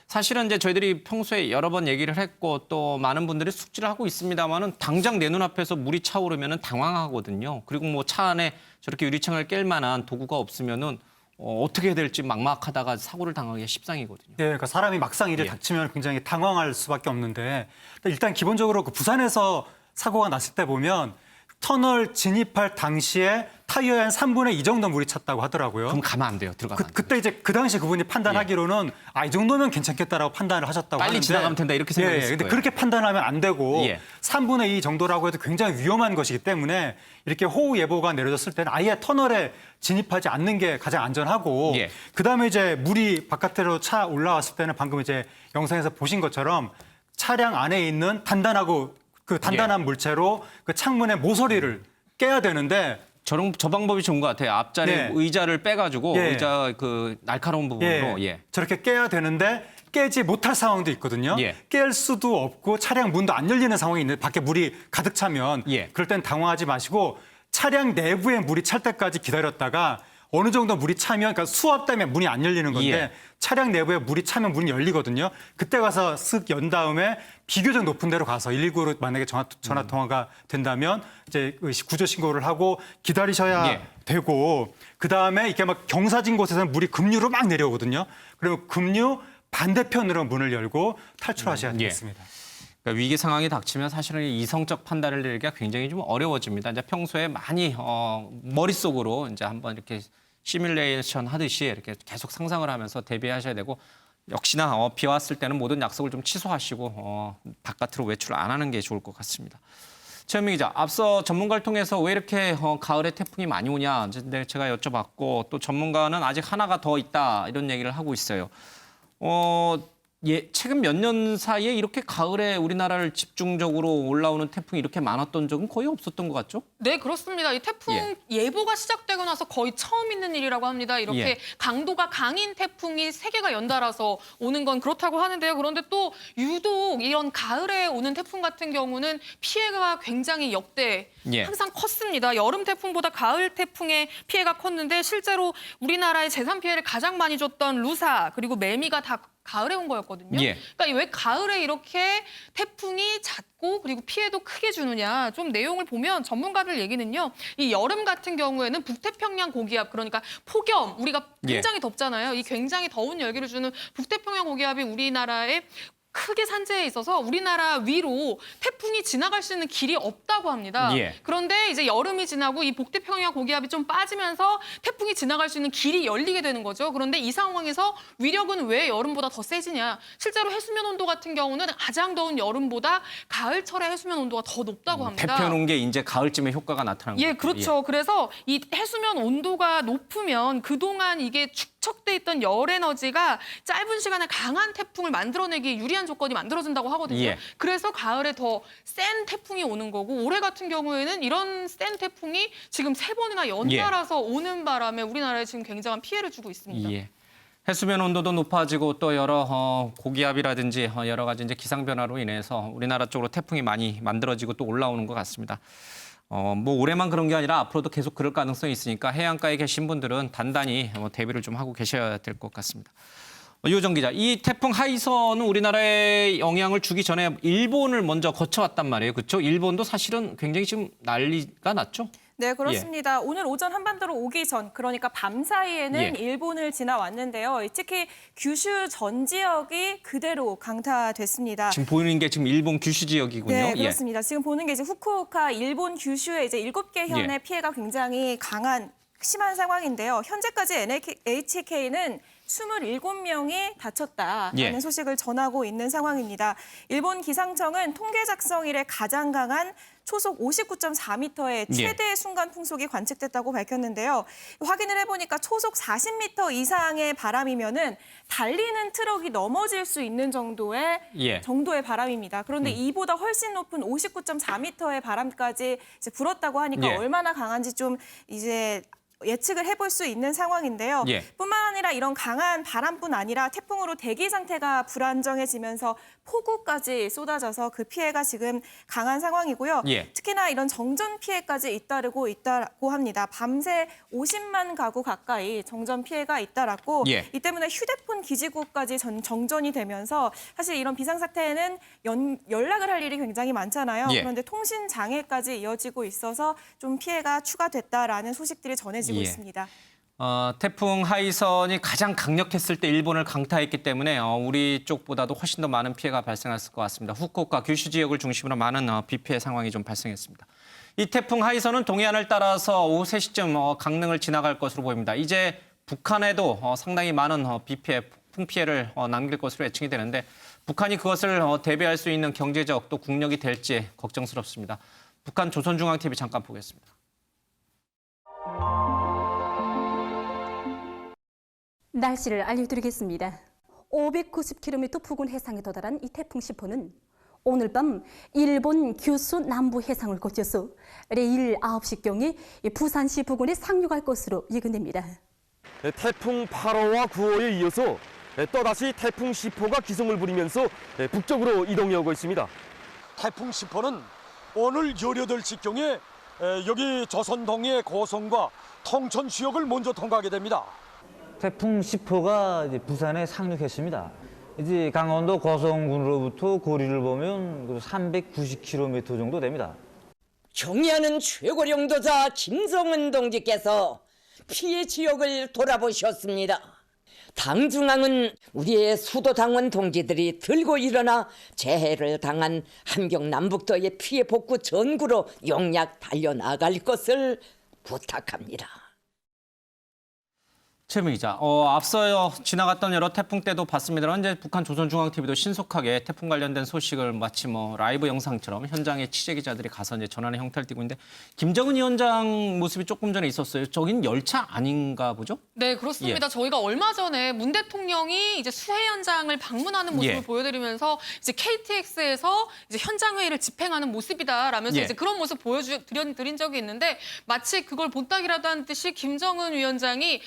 사실은 이제 저희들이 평소에 여러 번 얘기를 했고 또 많은 분들이 숙지를 하고 있습니다만은 당장 내 눈앞에서 물이 차오르면은 당황하거든요. 그리고 뭐 차 안에 저렇게 유리창을 깰 만한 도구가 없으면은 어떻게 해야 될지 막막하다가 사고를 당하기가 십상이거든요. 네, 그러니까 사람이 막상 일에 예. 닥치면 굉장히 당황할 수밖에 없는데 일단 기본적으로 그 부산에서 사고가 났을 때 보면 터널 진입할 당시에 타이어에 한 3분의 2 정도 물이 찼다고 하더라고요. 그럼 가면 안 돼요. 들어가면 안 돼요. 그때 이제 그 당시 그분이 판단하기로는 이 정도면 괜찮겠다라고 판단을 하셨다고 빨리 하는데 지나가면 된다 이렇게 생각했을 근데 거예요. 그렇게 판단하면 안 되고 예. 3분의 2 정도라고 해도 굉장히 위험한 것이기 때문에 이렇게 호우 예보가 내려졌을 때는 아예 터널에 진입하지 않는 게 가장 안전하고 예. 그다음에 이제 물이 바깥으로 차 올라왔을 때는 방금 이제 영상에서 보신 것처럼 차량 안에 있는 단단하고 그 단단한 예. 물체로 그 창문의 모서리를 깨야 되는데 저 방법이 좋은 것 같아요. 앞자리 네. 의자를 빼가지고 예. 의자 그 날카로운 부분으로 저렇게 깨야 되는데 깨지 못할 상황도 있거든요. 예. 깰 수도 없고 차량 문도 안 열리는 상황이 있는데 밖에 물이 가득 차면 예. 그럴 땐 당황하지 마시고 차량 내부에 물이 찰 때까지 기다렸다가 어느 정도 물이 차면 그러니까 수압 때문에 문이 안 열리는 건데 예. 차량 내부에 물이 차면 문이 열리거든요. 그때 가서 쓱 연 다음에 비교적 높은 데로 가서 119로 만약에 전화 통화가 된다면 이제 구조 신고를 하고 기다리셔야 예. 되고 그다음에 이렇게 막 경사진 곳에서는 물이 급류로 막 내려오거든요. 그리고 급류 반대편으로 문을 열고 탈출하셔야 되겠습니다. 그러니까 위기 상황이 닥치면 사실은 이성적 판단을 내리기가 굉장히 좀 어려워집니다. 이제 평소에 많이 머릿속으로 이제 한번 이렇게 시뮬레이션 하듯이 이렇게 계속 상상을 하면서 대비하셔야 되고 역시나 비 왔을 때는 모든 약속을 좀 취소하시고 바깥으로 외출 안 하는 게 좋을 것 같습니다. 최현민 기자, 앞서 전문가를 통해서 왜 이렇게 가을에 태풍이 많이 오냐 제가 여쭤봤고 또 전문가는 아직 하나가 더 있다 이런 얘기를 하고 있어요. 예, 최근 몇 년 사이에 이렇게 가을에 우리나라를 집중적으로 올라오는 태풍이 이렇게 많았던 적은 거의 없었던 것 같죠? 네, 그렇습니다. 이 태풍 예보가 시작되고 나서 거의 처음 있는 일이라고 합니다. 이렇게 강도가 강인 태풍이 3개가 연달아서 오는 건 그렇다고 하는데요. 그런데 또 유독 이런 가을에 오는 태풍 같은 경우는 피해가 굉장히 역대 항상 컸습니다. 여름 태풍보다 가을 태풍의 피해가 컸는데 실제로 우리나라의 재산 피해를 가장 많이 줬던 루사 그리고 매미가 다 가을에 온 거였거든요. 그러니까 왜 가을에 이렇게 태풍이 잦고 그리고 피해도 크게 주느냐. 좀 내용을 보면 전문가들 얘기는요. 이 여름 같은 경우에는 북태평양 고기압 그러니까 폭염 우리가 굉장히 덥잖아요. 이 굉장히 더운 열기를 주는 북태평양 고기압이 우리나라에 크게 산재에 있어서 우리나라 위로 태풍이 지나갈 수 있는 길이 없다고 합니다. 그런데 이제 여름이 지나고 이 북태평양 고기압이 좀 빠지면서 태풍이 지나갈 수 있는 길이 열리게 되는 거죠. 그런데 이 상황에서 위력은 왜 여름보다 더 세지냐. 실제로 해수면 온도 같은 경우는 가장 더운 여름보다 가을철에 해수면 온도가 더 높다고 합니다. 태풍 게 이제 가을쯤에 효과가 나타나는 거죠. 그렇죠. 그래서 이 해수면 온도가 높으면 그동안 이게 축적돼 있던 열 에너지가 짧은 시간에 강한 태풍을 만들어내기 유리한 조건이 만들어진다고 하거든요. 그래서 가을에 더 센 태풍이 오는 거고 올해 같은 경우에는 이런 센 태풍이 지금 3번이나 연달아서 오는 바람에 우리나라에 지금 굉장한 피해를 주고 있습니다. 해수면 온도도 높아지고 또 여러 고기압이라든지 여러 가지 이제 기상 변화로 인해서 우리나라 쪽으로 태풍이 많이 만들어지고 또 올라오는 것 같습니다. 뭐 올해만 그런 게 아니라 앞으로도 계속 그럴 가능성이 있으니까 해안가에 계신 분들은 단단히 대비를 좀 하고 계셔야 될 것 같습니다. 유호정 기자, 이 태풍 하이선은 우리나라에 영향을 주기 전에 일본을 먼저 거쳐왔단 말이에요. 그렇죠? 일본도 사실은 굉장히 지금 난리가 났죠? 네, 그렇습니다. 오늘 오전 한반도로 오기 전, 그러니까 밤 사이에는 일본을 지나왔는데요. 특히 규슈 전 지역이 그대로 강타됐습니다. 지금 보이는 게 지금 일본 규슈 지역이군요. 네, 그렇습니다. 지금 보는 게 이제 후쿠오카 일본 규슈의 이제 7개 현의 피해가 굉장히 심한 상황인데요. 현재까지 NHK는 27명이 다쳤다라는 소식을 전하고 있는 상황입니다. 일본 기상청은 통계 작성 이래 가장 강한 초속 59.4m의 최대 순간 풍속이 관측됐다고 밝혔는데요. 확인을 해보니까 초속 40m 이상의 바람이면은 달리는 트럭이 넘어질 수 있는 정도의 바람입니다. 그런데 이보다 훨씬 높은 59.4m의 바람까지 이제 불었다고 하니까 얼마나 강한지 좀 이제 예측을 해볼 수 있는 상황인데요. 뿐만 아니라 이런 강한 바람뿐 아니라 태풍으로 대기 상태가 불안정해지면서 폭우까지 쏟아져서 그 피해가 지금 강한 상황이고요. 특히나 이런 정전 피해까지 잇따르고 있다고 합니다. 밤새 50만 가구 가까이 정전 피해가 잇따랐고 이 때문에 휴대폰 기지국까지 정전이 되면서 사실 이런 비상사태에는 연락을 할 일이 굉장히 많잖아요. 그런데 통신 장애까지 이어지고 있어서 좀 피해가 추가됐다라는 소식들이 전해지고 있습니다. 태풍 하이선이 가장 강력했을 때 일본을 강타했기 때문에 우리 쪽보다도 훨씬 더 많은 피해가 발생했을 것 같습니다. 후쿠오카 규슈 지역을 중심으로 많은 비 피해 상황이 좀 발생했습니다. 이 태풍 하이선은 동해안을 따라서 오후 3시쯤 강릉을 지나갈 것으로 보입니다. 이제 북한에도 상당히 많은 비 피해, 풍 피해를 남길 것으로 예측이 되는데 북한이 그것을 대비할 수 있는 경제적 또 국력이 될지 걱정스럽습니다. 북한 조선중앙TV 잠깐 보겠습니다. 날씨를 알려드리겠습니다. 590km 부근 해상에 도달한 이 태풍 10호는 오늘 밤 일본 규슈 남부 해상을 거쳐서 내일 9시경에 부산시 부근에 상륙할 것으로 예견됩니다. 태풍 8호와 9호에 이어서 또다시 태풍 10호가 기승을 부리면서 북쪽으로 이동해 오고 있습니다. 태풍 10호는 오늘 18시경에 여기 조선동해 고성과 통천 지역을 먼저 통과하게 됩니다. 태풍 10호가 이제 부산에 상륙했습니다. 이제 강원도 고성군으로부터 거리를 보면 390km 정도 됩니다. 경의하는 최고령도자 김성은 동지께서 피해 지역을 돌아보셨습니다. 당중앙은 우리의 수도당원 동지들이 들고 일어나 재해를 당한 함경 남북도의 피해 복구 전구로 용약 달려나갈 것을 부탁합니다. 최민 기자, 앞서 지나갔던 여러 태풍 때도 봤습니다만 이제 북한 조선중앙TV도 신속하게 태풍 관련된 소식을 마치 뭐 라이브 영상처럼 현장에 취재 기자들이 가서 이제 전하는 형태를 띠고 있는데 김정은 위원장 모습이 조금 전에 있었어요. 저긴 열차 아닌가 보죠? 네, 그렇습니다. 저희가 얼마 전에 문 대통령이 이제 수해 현장을 방문하는 모습을 보여드리면서 이제 KTX에서 이제 현장 회의를 집행하는 모습이다라면서 이제 그런 모습 보여드린 적이 있는데 마치 그걸 본따기라도 한 듯이 김정은 위원장이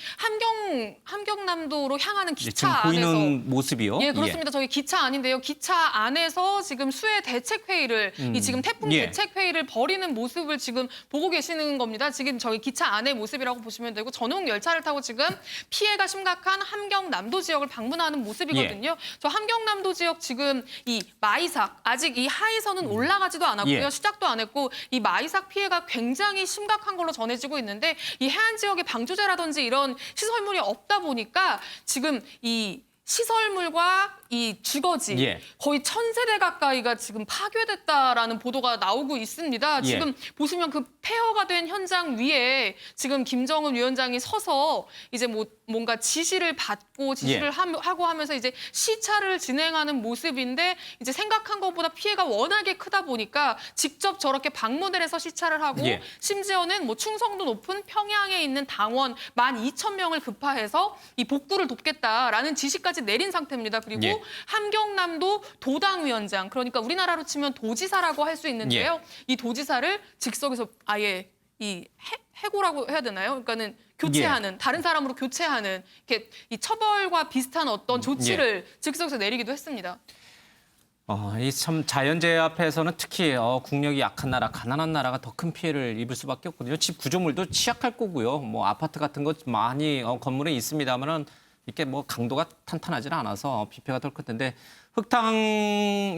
함경남도로 향하는 기차 지금 안에서 보이는 모습이요? 예, 그렇습니다. 저희 기차 안인데요. 기차 안에서 지금 수해 대책 회의를 이 지금 태풍 대책 회의를 벌이는 모습을 지금 보고 계시는 겁니다. 지금 저희 기차 안의 모습이라고 보시면 되고 전용 열차를 타고 지금 피해가 심각한 함경남도 지역을 방문하는 모습이거든요. 저 함경남도 지역 지금 이 마이삭 아직 이 하이선은 올라가지도 않았고요. 시작도 안 했고 이 마이삭 피해가 굉장히 심각한 걸로 전해지고 있는데 이 해안 지역에 방조제라든지 이런 시설물이 없다 보니까 지금 이 시설물과 이 주거지 거의 1000세대 가까이가 지금 파괴됐다라는 보도가 나오고 있습니다. 지금 보시면 그 폐허가 된 현장 위에 지금 김정은 위원장이 서서 이제 뭔가 지시를 받고 지시를 하고 하면서 이제 시찰을 진행하는 모습인데 이제 생각한 것보다 피해가 워낙에 크다 보니까 직접 저렇게 방문을 해서 시찰을 하고 심지어는 뭐 충성도 높은 평양에 있는 당원 12,000명을 급파해서 이 복구를 돕겠다라는 지시까지 내린 상태입니다. 그리고 함경남도 도당위원장, 그러니까 우리나라로 치면 도지사라고 할 수 있는데요. 이 도지사를 즉석에서 아예 이 해고라고 해야 되나요? 그러니까는 교체하는, 다른 사람으로 교체하는 이렇게 이 처벌과 비슷한 어떤 조치를 즉석에서 내리기도 했습니다. 이 참 자연재해 앞에서는 특히 국력이 약한 나라, 가난한 나라가 더 큰 피해를 입을 수밖에 없거든요. 집 구조물도 취약할 거고요. 뭐 아파트 같은 것 많이 건물에 있습니다만은 이렇게 뭐 강도가 탄탄하지는 않아서 피해가 덜 클 텐데 흙탕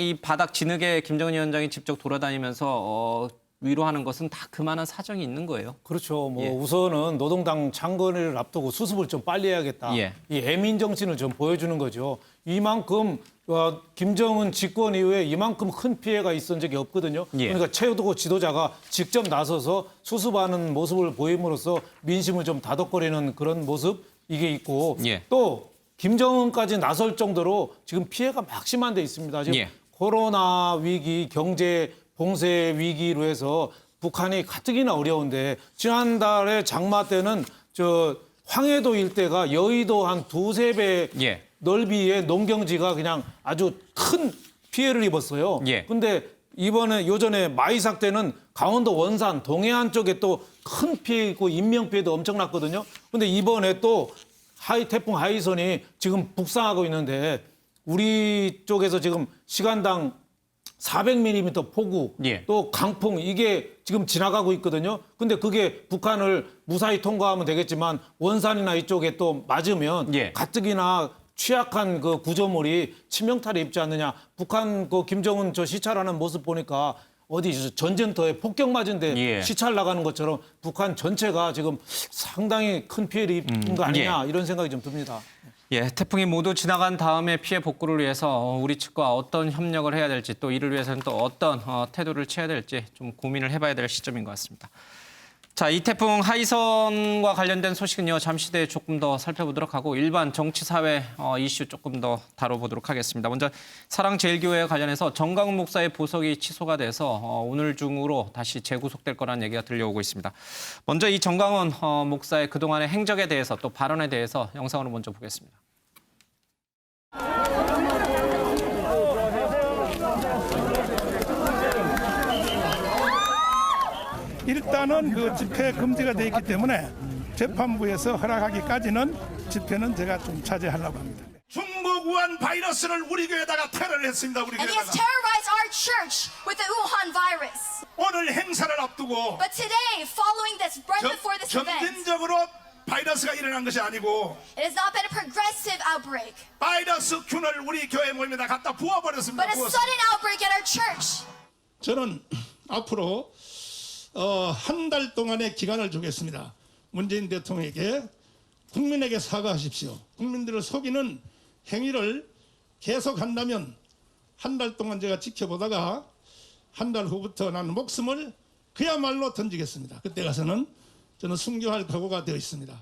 이 바닥 진흙에 김정은 위원장이 직접 돌아다니면서 위로하는 것은 다 그만한 사정이 있는 거예요. 그렇죠. 뭐 우선은 노동당 창건을 앞두고 수습을 좀 빨리 해야겠다. 이 애민 정신을 좀 보여주는 거죠. 이만큼 김정은 집권 이후에 이만큼 큰 피해가 있은 적이 없거든요. 그러니까 최고 지도자가 직접 나서서 수습하는 모습을 보임으로써 민심을 좀 다독거리는 그런 모습 이게 있고 또 김정은까지 나설 정도로 지금 피해가 막심한 데 있습니다. 지금 코로나 위기, 경제 봉쇄 위기로 해서 북한이 가뜩이나 어려운데 지난달에 장마 때는 저 황해도 일대가 여의도 한 2~3배 넓이의 농경지가 그냥 아주 큰 피해를 입었어요. 근데 이번에 요전에 마이삭 때는 강원도 원산 동해안 쪽에 또 큰 피해 있고 인명 피해도 엄청났거든요. 근데 이번에 또 태풍 하이선이 지금 북상하고 있는데 우리 쪽에서 지금 시간당 400mm 폭우 또 강풍 이게 지금 지나가고 있거든요. 근데 그게 북한을 무사히 통과하면 되겠지만 원산이나 이쪽에 또 맞으면 가뜩이나 취약한 그 구조물이 치명타를 입지 않느냐. 북한 그 김정은 저 시찰하는 모습 보니까 어디 전쟁터에 폭격 맞은데 시찰 나가는 것처럼 북한 전체가 지금 상당히 큰 피해를 입은 거 아니냐 이런 생각이 좀 듭니다. 태풍이 모두 지나간 다음에 피해 복구를 위해서 우리 측과 어떤 협력을 해야 될지 또 이를 위해서는 또 어떤 태도를 취해야 될지 좀 고민을 해봐야 될 시점인 것 같습니다. 자, 이 태풍 하이선과 관련된 소식은요. 잠시 뒤에 조금 더 살펴보도록 하고 일반 정치 사회 이슈 조금 더 다뤄보도록 하겠습니다. 먼저 사랑제일교회 관련해서 정강훈 목사의 보석이 취소가 돼서 오늘 중으로 다시 재구속될 거라는 얘기가 들려오고 있습니다. 먼저 이 정강훈 목사의 그동안의 행적에 대해서 또 발언에 대해서 영상으로 먼저 보겠습니다. 일단은 그 집회 금지가 돼 있기 때문에 재판부에서 허락하기까지는 집회는 제가 좀 자제하려고 합니다. 중국 우한 바이러스를 우리 교회에다가 테러를 했습니다. 우리 교회에다가. And he has terrorized our church with the Wuhan virus. 오늘 행사를 앞두고 But today, following this, right before this event, 점진적으로 바이러스가 일어난 것이 아니고 it has not been a progressive outbreak, 바이러스 균을 우리 교회 모임에다 갖다 부어버렸습니다. but a sudden outbreak at our church. 저는 앞으로 한 달 동안의 기간을 주겠습니다. 문재인 대통령에게 국민에게 사과하십시오. 국민들을 속이는 행위를 계속한다면 한 달 동안 제가 지켜보다가 한 달 후부터 나는 목숨을 그야말로 던지겠습니다. 그때 가서는 저는 순교할 각오가 되어 있습니다.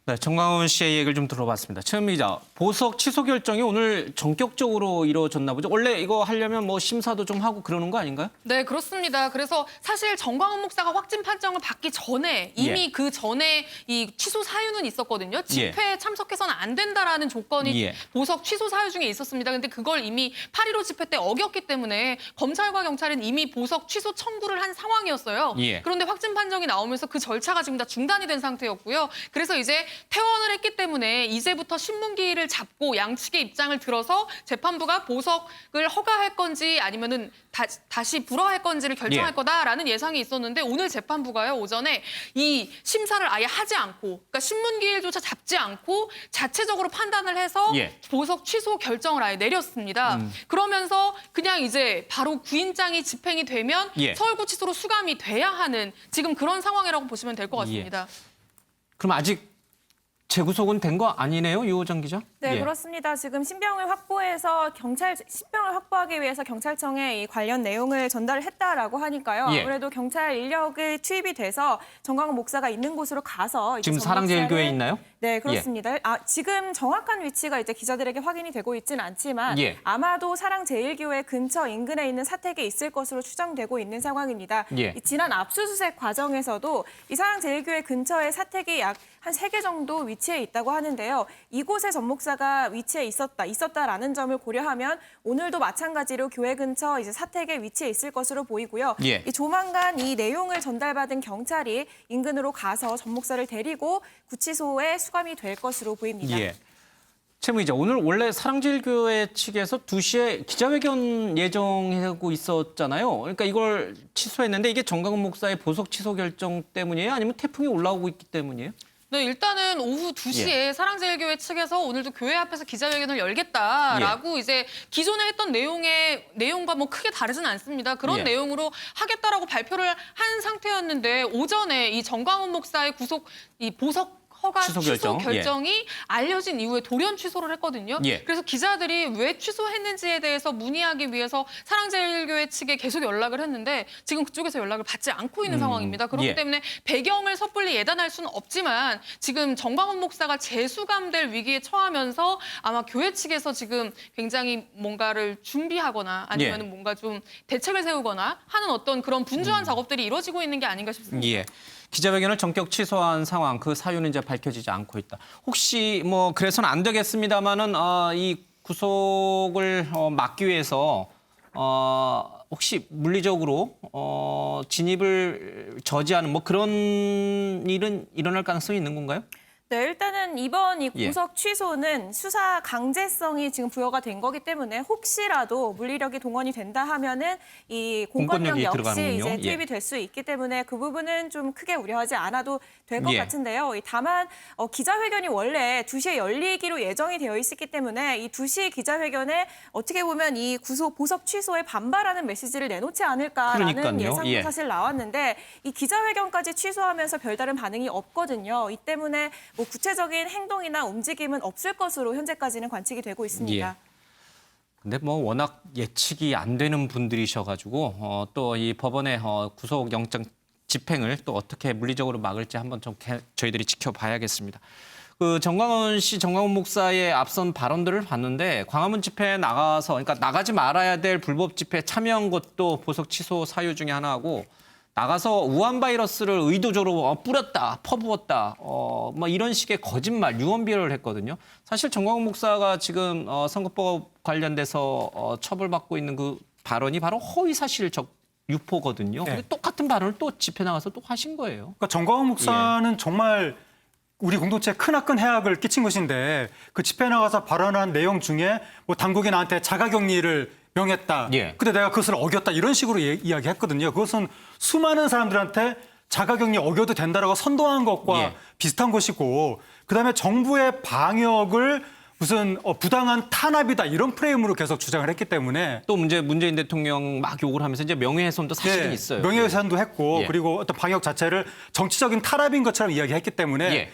네, 정광훈 씨의 얘기를 좀 들어봤습니다. 최은미 기자, 보석 취소 결정이 오늘 전격적으로 이루어졌나 보죠. 원래 이거 하려면 뭐 심사도 좀 하고 그러는 거 아닌가요? 네, 그렇습니다. 그래서 사실 정광훈 목사가 확진 판정을 받기 전에 이미 그 전에 이 취소 사유는 있었거든요. 집회에 참석해서는 안 된다라는 조건이 보석 취소 사유 중에 있었습니다. 근데 그걸 이미 8.15 집회 때 어겼기 때문에 검찰과 경찰은 이미 보석 취소 청구를 한 상황이었어요. 그런데 확진 판정이 나오면서 그 절차가 지금 다 중단이 된 상태였고요. 그래서 이제 퇴원을 했기 때문에 이제부터 신문기일을 잡고 양측의 입장을 들어서 재판부가 보석을 허가할 건지 아니면은 다시 불허할 건지를 결정할 거다라는 예상이 있었는데 오늘 재판부가요 오전에 이 심사를 아예 하지 않고 그러니까 신문기일조차 잡지 않고 자체적으로 판단을 해서 보석 취소 결정을 아예 내렸습니다. 그러면서 그냥 이제 바로 구인장이 집행이 되면 서울구치소로 수감이 돼야 하는 지금 그런 상황이라고 보시면 될 것 같습니다. 그럼 아직 재구속은 된 거 아니네요, 유호정 기자? 네, 그렇습니다. 지금 신병을 확보해서 신병을 확보하기 위해서 경찰청에 이 관련 내용을 전달을 했다라고 하니까요. 아무래도 경찰 인력을 투입이 돼서 정광훈 목사가 있는 곳으로 가서 지금 사랑제일교회에 있나요? 네, 그렇습니다. 지금 정확한 위치가 이제 기자들에게 확인이 되고 있지는 않지만 아마도 사랑제일교회 근처 인근에 있는 사택에 있을 것으로 추정되고 있는 상황입니다. 지난 압수수색 과정에서도 이 사랑제일교회 근처에 사택이 약 한 3개 정도 위치해 있다고 하는데요. 이곳에 전 목사가 위치해 있었다라는 점을 고려하면 오늘도 마찬가지로 교회 근처 이제 사택에 위치해 있을 것으로 보이고요. 이 조만간 이 내용을 전달받은 경찰이 인근으로 가서 전 목사를 데리고 구치소에 수감이 될 것으로 보입니다. 최은미 기자, 오늘 원래 사랑제일교회 측에서 2시에 기자회견 예정하고 있었잖아요. 그러니까 이걸 취소했는데 이게 정광훈 목사의 보석 취소 결정 때문이에요? 아니면 태풍이 올라오고 있기 때문이에요? 네, 일단은 오후 2시에 사랑제일교회 측에서 오늘도 교회 앞에서 기자회견을 열겠다라고 이제 기존에 했던 내용과 뭐 크게 다르진 않습니다. 그런 내용으로 하겠다라고 발표를 한 상태였는데 오전에 이 정광훈 목사의 보석 허가 취소 결정이 알려진 이후에 돌연 취소를 했거든요. 그래서 기자들이 왜 취소했는지에 대해서 문의하기 위해서 사랑제일교회 측에 계속 연락을 했는데 지금 그쪽에서 연락을 받지 않고 있는 상황입니다. 그렇기 때문에 배경을 섣불리 예단할 수는 없지만 지금 정광훈 목사가 재수감될 위기에 처하면서 아마 교회 측에서 지금 굉장히 뭔가를 준비하거나 아니면 뭔가 좀 대책을 세우거나 하는 어떤 그런 분주한 작업들이 이루어지고 있는 게 아닌가 싶습니다. 기자회견을 전격 취소한 상황, 그 사유는 이제 밝혀지지 않고 있다. 혹시 뭐 그래서는 안 되겠습니다만은 이 구속을 막기 위해서 혹시 물리적으로 진입을 저지하는 뭐 그런 일은 일어날 가능성이 있는 건가요? 네, 일단은 이번 이 구속 취소는 수사 강제성이 지금 부여가 된 거기 때문에 혹시라도 물리력이 동원이 된다 하면은 이 공권력 역시 이제 투입이 될 수 있기 때문에 그 부분은 좀 크게 우려하지 않아도 될 것 같은데요. 다만 기자회견이 원래 2시에 열리기로 예정이 되어 있었기 때문에 이 2시 기자회견에 어떻게 보면 이 보석 취소에 반발하는 메시지를 내놓지 않을까라는 예상도 사실 나왔는데 이 기자회견까지 취소하면서 별다른 반응이 없거든요. 이 때문에 뭐 구체적인 행동이나 움직임은 없을 것으로 현재까지는 관측이 되고 있습니다. 근데 뭐 워낙 예측이 안 되는 분들이셔가지고 또 이 법원의 구속영장 집행을 또 어떻게 물리적으로 막을지 한번 좀 저희들이 지켜봐야겠습니다. 그 정광훈 목사의 앞선 발언들을 봤는데 광화문 집회에 나가서 그러니까 나가지 말아야 될 불법 집회에 참여한 것도 보석 취소 사유 중에 하나고 나가서 우한 바이러스를 의도적으로 뿌렸다, 퍼부었다, 뭐 이런 식의 거짓말, 유언비어를 했거든요. 사실 정광훈 목사가 지금 선거법 관련돼서 처벌받고 있는 그 발언이 바로 허위사실 유포거든요. 근데 똑같은 발언을 또 집회 나가서 또 하신 거예요. 그러니까 정광훈 목사는 정말 우리 공동체에 크나큰 해악을 끼친 것인데 그 집회 나가서 발언한 내용 중에 뭐 당국이 나한테 자가격리를 명했다. 근데 내가 그것을 어겼다. 이런 식으로 이야기했거든요. 그것은 수많은 사람들한테 자가격리 어겨도 된다라고 선동한 것과 비슷한 것이고 그다음에 정부의 방역을 무슨 부당한 탄압이다 이런 프레임으로 계속 주장을 했기 때문에 또 문재인 대통령 막 욕을 하면서 이제 명예훼손도 사실은 있어요. 명예훼손도 했고 그리고 어떤 방역 자체를 정치적인 탄압인 것처럼 이야기했기 때문에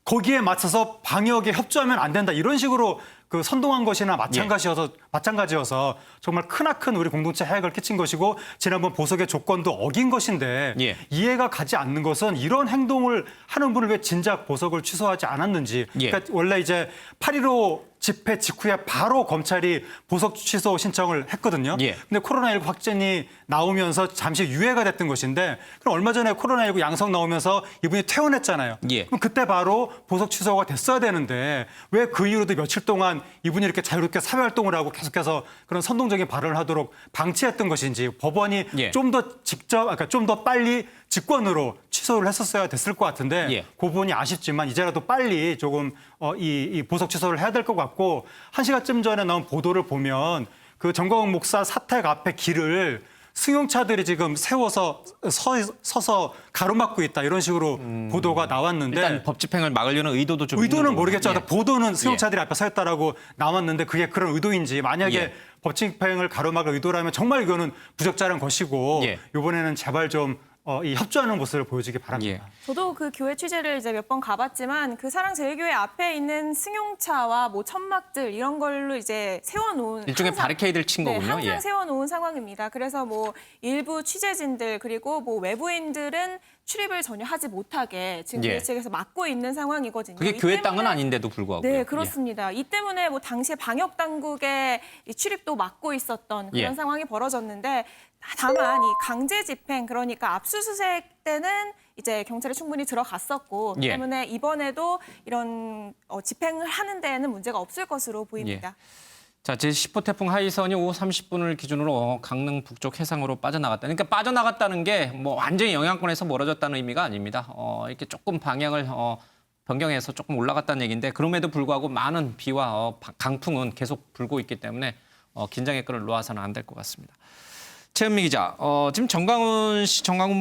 거기에 맞서서 방역에 협조하면 안 된다 이런 식으로 그 선동한 것이나 마찬가지여서 정말 크나큰 우리 공동체 해악을 끼친 것이고 지난번 보석의 조건도 어긴 것인데 이해가 가지 않는 것은 이런 행동을 하는 분을 왜 진작 보석을 취소하지 않았는지. 그러니까 원래 이제 8.15 집회 직후에 바로 검찰이 보석 취소 신청을 했거든요. 근데 코로나19 확진이 나오면서 잠시 유예가 됐던 것인데 그럼 얼마 전에 코로나19 양성 나오면서 이분이 퇴원했잖아요. 그럼 그때 바로 보석 취소가 됐어야 되는데 왜 그 이후로도 며칠 동안 이분이 이렇게 자유롭게 사회활동을 하고 계속해서 그런 선동적인 발언을 하도록 방치했던 것인지 법원이 좀 더 빨리 직권으로 취소를 했었어야 됐을 것 같은데 그 부분이 아쉽지만 이제라도 빨리 조금 이 보석 취소를 해야 될 것 같고 1시간쯤 전에 나온 보도를 보면 그 정광훈 목사 사택 앞에 길을 승용차들이 지금 세워서 서서 가로막고 있다 이런 식으로 보도가 나왔는데 일단 법 집행을 막으려는 의도도 좀 의도는 모르겠죠. 보도는 승용차들이 앞에 서 있다라고 나왔는데 그게 그런 의도인지 만약에 법 집행을 가로막을 의도라면 정말 이거는 부적절한 것이고 이번에는 제발 좀 이 협조하는 모습을 보여주기 바랍니다. 저도 그 교회 취재를 이제 몇 번 가봤지만 그 사랑제일교회 앞에 있는 승용차와 뭐 천막들 이런 걸로 이제 세워놓은 일종의 바리케이드를 친 거군요. 항상 세워놓은 상황입니다. 그래서 뭐 일부 취재진들 그리고 뭐 외부인들은 출입을 전혀 하지 못하게 지금 교회 측에서 막고 있는 상황이거든요. 그게 교회 땅은 아닌데도 불구하고. 네, 그렇습니다. 이 때문에 뭐 당시에 방역 당국의 이 출입도 막고 있었던 그런 상황이 벌어졌는데 다만 이 강제 집행 그러니까 압수수색 때는 이제 경찰이 충분히 들어갔었고 때문에 이번에도 이런 집행을 하는 데에는 문제가 없을 것으로 보입니다. 자, 제10호 태풍 하이선이 오후 30분을 기준으로 강릉 북쪽 해상으로 빠져나갔다. 그러니까 빠져나갔다는 게 뭐 완전히 영향권에서 멀어졌다는 의미가 아닙니다. 이렇게 조금 방향을 변경해서 조금 올라갔다는 얘기인데 그럼에도 불구하고 많은 비와 강풍은 계속 불고 있기 때문에 긴장의 끈을 놓아서는 안 될 것 같습니다. 최은미 기자, 지금 정광훈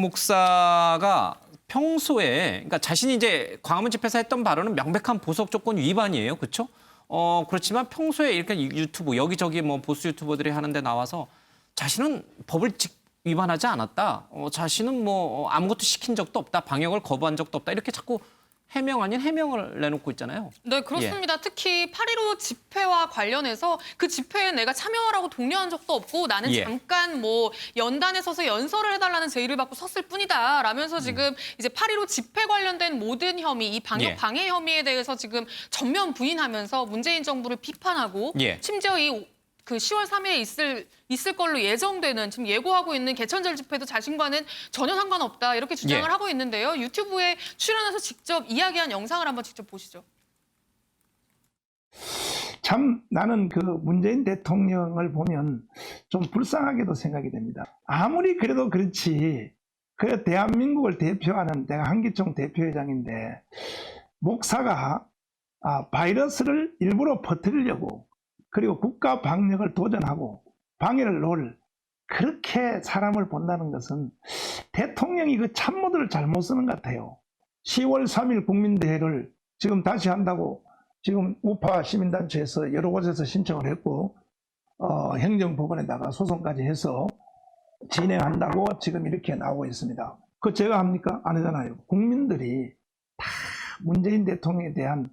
목사가 평소에 그러니까 자신이 이제 광화문 집회에서 했던 발언은 명백한 보석 조건 위반이에요, 그렇죠? 그렇지만 평소에 이렇게 유튜브 여기저기 뭐 보수 유튜버들이 하는데 나와서 자신은 법을 위반하지 않았다. 자신은 뭐 아무것도 시킨 적도 없다. 방역을 거부한 적도 없다. 이렇게 자꾸 해명 아닌 해명을 내놓고 있잖아요. 네, 그렇습니다. 특히 8.15 집회와 관련해서 그 집회에 내가 참여하라고 독려한 적도 없고 나는 잠깐 뭐 연단에 서서 연설을 해달라는 제의를 받고 섰을 뿐이다 라면서 지금 이제 8.15 집회 관련된 모든 혐의, 이 방역 방해 혐의에 대해서 지금 전면 부인하면서 문재인 정부를 비판하고 심지어 그 10월 3일에 있을 걸로 예정되는 지금 예고하고 있는 개천절 집회도 자신과는 전혀 상관없다 이렇게 주장을 하고 있는데요. 유튜브에 출연해서 직접 이야기한 영상을 한번 직접 보시죠. 참 나는 그 문재인 대통령을 보면 좀 불쌍하게도 생각이 됩니다. 아무리 그래도 그렇지 그 대한민국을 대표하는 내가 한기총 대표회장인데 목사가 바이러스를 일부러 퍼뜨리려고 그리고 국가 방역을 도전하고 방해를 놓을 그렇게 사람을 본다는 것은 대통령이 그 참모들을 잘못 쓰는 것 같아요. 10월 3일 국민대회를 지금 다시 한다고 지금 우파 시민단체에서 여러 곳에서 신청을 했고 행정법원에다가 소송까지 해서 진행한다고 지금 이렇게 나오고 있습니다. 그거 제가 합니까? 안 하잖아요. 국민들이 다 문재인 대통령에 대한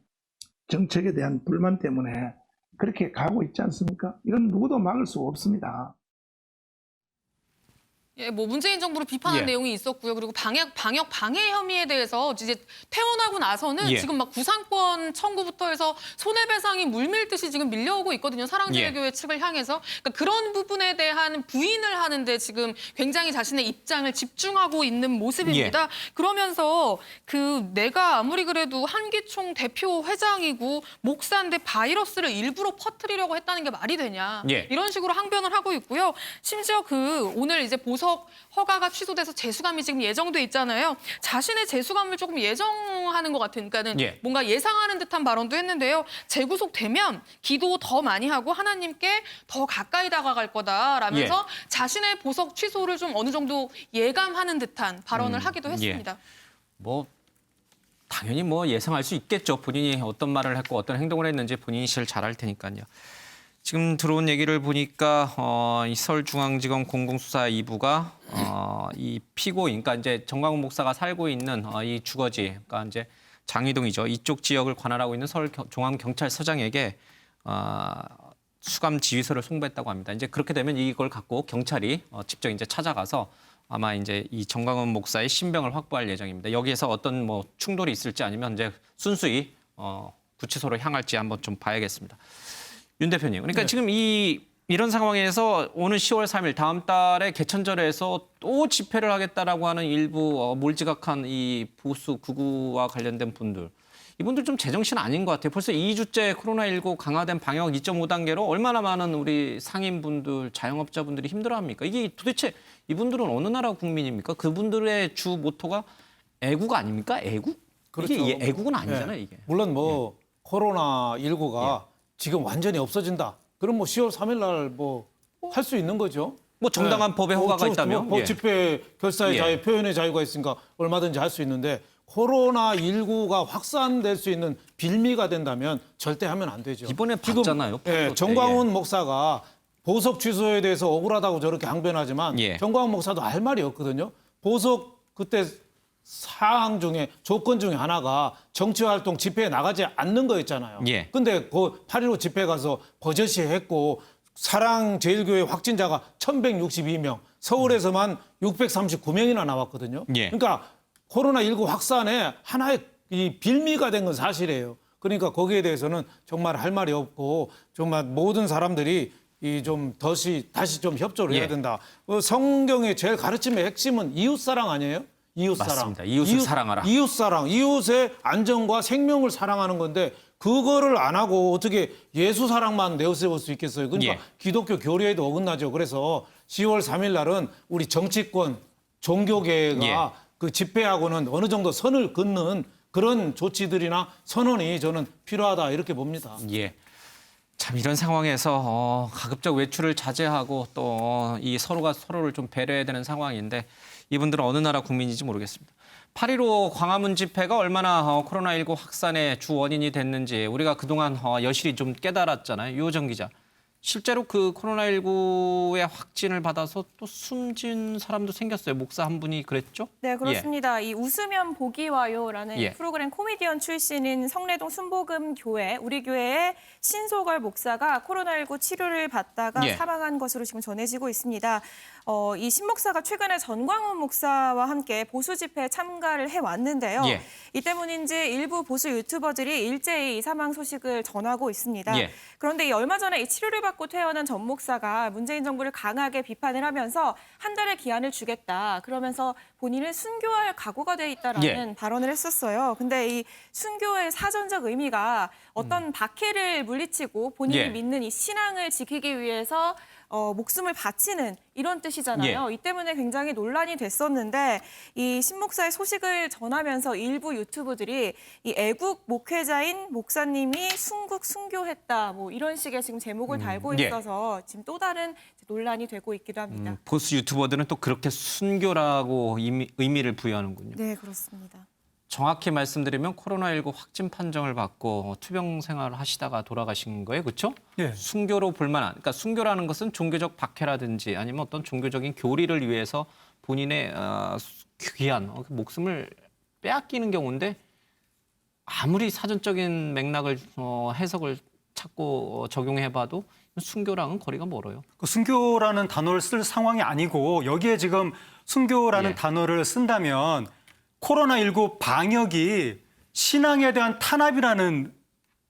정책에 대한 불만 때문에 그렇게 가고 있지 않습니까? 이건 누구도 막을 수 없습니다. 예, 뭐 문재인 정부를 비판한 내용이 있었고요. 그리고 방역 방해 혐의에 대해서 이제 퇴원하고 나서는 지금 막 구상권 청구부터 해서 손해배상이 물밀듯이 지금 밀려오고 있거든요. 사랑제일교회 측을 향해서. 그러니까 그런 부분에 대한 부인을 하는데 지금 굉장히 자신의 입장을 집중하고 있는 모습입니다. 그러면서 내가 아무리 그래도 한기총 대표 회장이고 목사인데 바이러스를 일부러 퍼뜨리려고 했다는 게 말이 되냐. 이런 식으로 항변을 하고 있고요. 심지어 오늘 이제 보석 허가가 취소돼서 재수감이 지금 예정돼 있잖아요. 자신의 재수감을 조금 예정하는 것 같은, 그러니까는 뭔가 예상하는 듯한 발언도 했는데요. 재구속되면 기도 더 많이 하고 하나님께 더 가까이 다가갈 거다라면서 자신의 보석 취소를 좀 어느 정도 예감하는 듯한 발언을 하기도 했습니다. 뭐 당연히 뭐 예상할 수 있겠죠. 본인이 어떤 말을 했고 어떤 행동을 했는지 본인이 제일 잘 알 테니까요. 지금 들어온 얘기를 보니까 이 서울중앙지검 공공수사 2부가 이 피고인, 그러니까 이제 정광훈 목사가 살고 있는 이 주거지, 그러니까 이제 장위동이죠. 이쪽 지역을 관할하고 있는 서울중앙경찰서장에게 수감 지휘서를 송부했다고 합니다. 이제 그렇게 되면 이걸 갖고 경찰이 직접 이제 찾아가서 아마 이제 이 정광훈 목사의 신병을 확보할 예정입니다. 여기에서 어떤 뭐 충돌이 있을지 아니면 이제 순수히 구치소로 향할지 한번 좀 봐야겠습니다. 윤 대표님, 그러니까 지금 이런 상황에서 오는 10월 3일 다음 달에 개천절에서 또 집회를 하겠다라고 하는 일부 몰지각한 이 보수 극우와 관련된 분들. 이분들 좀 제정신 아닌 것 같아요. 벌써 2주째 코로나19 강화된 방역 2.5단계로 얼마나 많은 우리 상인분들, 자영업자분들이 힘들어합니까? 이게 도대체 이분들은 어느 나라 국민입니까? 그분들의 주 모토가 애국 아닙니까? 애국? 그렇죠. 이게 애국은 아니잖아요, 예. 이게. 물론 뭐 코로나19가 지금 완전히 없어진다. 그럼 뭐 10월 3일 날 뭐 할 수 있는 거죠. 뭐 정당한 법의 허가가 있다면? 뭐 집회, 결사의 자유, 표현의 자유가 있으니까 얼마든지 할 수 있는데 코로나19가 확산될 수 있는 빌미가 된다면 절대 하면 안 되죠. 이번에 봤잖아요. 지금 정광훈 목사가 보석 취소에 대해서 억울하다고 저렇게 항변하지만 정광훈 목사도 할 말이 없거든요. 보석 그때 사항 중에 조건 중에 하나가 정치활동 집회에 나가지 않는 거였잖아요. 근데 그 8.15 집회 가서 버젓이 했고 사랑제일교회 확진자가 1,162명, 서울에서만 639명이나 나왔거든요. 그러니까 코로나19 확산에 하나의 이 빌미가 된 건 사실이에요. 그러니까 거기에 대해서는 정말 할 말이 없고 정말 모든 사람들이 이 좀 다시 좀 협조를 해야 된다. 성경의 제일 가르침의 핵심은 이웃사랑 아니에요? 이웃사랑. 맞습니다. 이웃을 사랑하라. 이웃사랑, 이웃의 안전과 생명을 사랑하는 건데 그거를 안 하고 어떻게 예수 사랑만 내세울 수 있겠어요? 그러니까 기독교 교리에도 어긋나죠. 그래서 10월 3일 날은 우리 정치권, 종교계가 그 집회하고는 어느 정도 선을 긋는 그런 조치들이나 선언이 저는 필요하다 이렇게 봅니다. 참 이런 상황에서 가급적 외출을 자제하고 또 이 서로가 서로를 좀 배려해야 되는 상황인데 이분들은 어느 나라 국민인지 모르겠습니다. 8.15 광화문 집회가 얼마나 코로나19 확산의 주 원인이 됐는지 우리가 그동안 여실히 좀 깨달았잖아요. 유호정 기자. 실제로 그 코로나19의 확진을 받아서 또 숨진 사람도 생겼어요. 목사 한 분이 그랬죠? 네, 그렇습니다. 이 웃으면 복이 와요라는 프로그램 코미디언 출신인 성내동 순복음교회, 우리 교회의 신소걸 목사가 코로나19 치료를 받다가 사망한 것으로 지금 전해지고 있습니다. 이 신 목사가 최근에 전광훈 목사와 함께 보수 집회에 참가를 해왔는데요. 이 때문인지 일부 보수 유튜버들이 일제히 이 사망 소식을 전하고 있습니다. 그런데 얼마 전에 이 치료를 받고 퇴원한 전 목사가 문재인 정부를 강하게 비판을 하면서 한 달의 기한을 주겠다. 그러면서 본인은 순교할 각오가 돼 있다라는 발언을 했었어요. 근데 이 순교의 사전적 의미가 어떤 박해를 물리치고 본인이 믿는 이 신앙을 지키기 위해서 목숨을 바치는 이런 뜻이잖아요. 이 때문에 굉장히 논란이 됐었는데 이 신 목사의 소식을 전하면서 일부 유튜브들이 이 애국 목회자인 목사님이 순교했다 뭐 이런 식의 지금 제목을 달고 있어서 지금 또 다른 논란이 되고 있기도 합니다. 보수 유튜버들은 또 그렇게 순교라고 의미를 부여하는군요. 네, 그렇습니다. 정확히 말씀드리면 코로나19 확진 판정을 받고 투병 생활을 하시다가 돌아가신 거예요, 그렇죠? 순교로 볼만한, 그러니까 순교라는 것은 종교적 박해라든지 아니면 어떤 종교적인 교리를 위해서 본인의 귀한 목숨을 빼앗기는 경우인데 아무리 사전적인 맥락을 해석을 찾고 적용해봐도 순교랑은 거리가 멀어요. 그 순교라는 단어를 쓸 상황이 아니고 여기에 지금 순교라는 단어를 쓴다면 코로나19 방역이 신앙에 대한 탄압이라는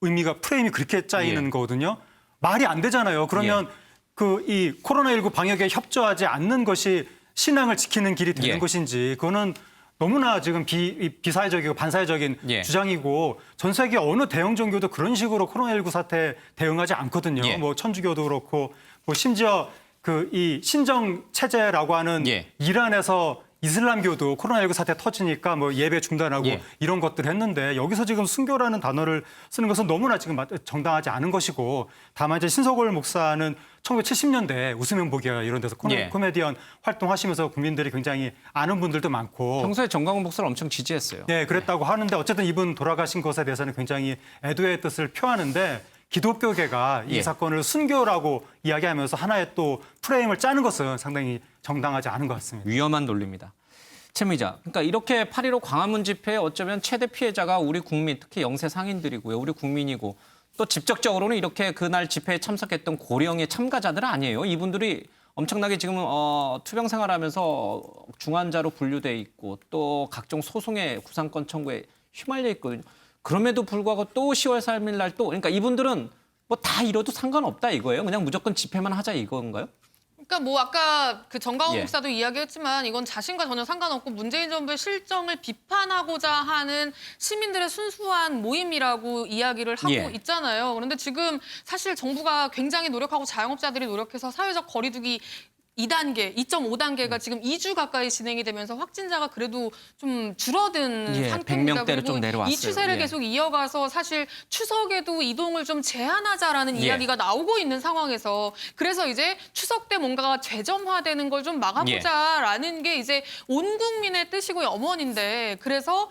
의미가 프레임이 그렇게 짜이는 거거든요. 말이 안 되잖아요. 그러면 그 이 코로나19 방역에 협조하지 않는 것이 신앙을 지키는 길이 되는 것인지 그거는 너무나 지금 비사회적이고 반사회적인 주장이고 전 세계 어느 대형 종교도 그런 식으로 코로나19 사태에 대응하지 않거든요. 뭐 천주교도 그렇고 뭐 심지어 그 이 신정 체제라고 하는 이란에서 이슬람교도 코로나19 사태 터지니까 뭐 예배 중단하고 이런 것들을 했는데 여기서 지금 순교라는 단어를 쓰는 것은 너무나 지금 정당하지 않은 것이고 다만 이제 신소걸 목사는 1970년대 웃으면 복이야 이런 데서 코미디언 활동하시면서 국민들이 굉장히 아는 분들도 많고 평소에 정광훈 목사를 엄청 지지했어요. 네, 그랬다고 하는데 어쨌든 이분 돌아가신 것에 대해서는 굉장히 애도의 뜻을 표하는데 기독교계가 이 사건을 순교라고 이야기하면서 하나의 또 프레임을 짜는 것은 상당히 정당하지 않은 것 같습니다. 위험한 논리입니다. 최 기자, 그러니까 이렇게 8.15 광화문 집회에 어쩌면 최대 피해자가 우리 국민, 특히 영세 상인들이고요. 우리 국민이고 또 직접적으로는 이렇게 그날 집회에 참석했던 고령의 참가자들은 아니에요. 이분들이 엄청나게 지금 투병 생활하면서 중환자로 분류돼 있고 또 각종 소송의 구상권 청구에 휘말려 있거든요. 그럼에도 불구하고 또 10월 3일 날 또 그러니까 이분들은 뭐 다 이뤄도 상관없다 이거예요. 그냥 무조건 집회만 하자 이건가요? 그러니까 뭐 아까 그 정강훈 예. 목사도 이야기했지만 이건 자신과 전혀 상관없고 문재인 정부의 실정을 비판하고자 하는 시민들의 순수한 모임이라고 이야기를 하고 예. 있잖아요. 그런데 지금 사실 정부가 굉장히 노력하고 자영업자들이 노력해서 사회적 거리두기 2단계, 2.5단계가 지금 2주 가까이 진행이 되면서 확진자가 그래도 좀 줄어든 예, 상태입니다. 100명대로 좀 내려왔어요. 이 추세를 예. 계속 이어가서 사실 추석에도 이동을 좀 제한하자라는 예. 이야기가 나오고 있는 상황에서 그래서 이제 추석 때 뭔가 재점화되는 걸 좀 막아보자라는 게 이제 온 국민의 뜻이고 염원인데 그래서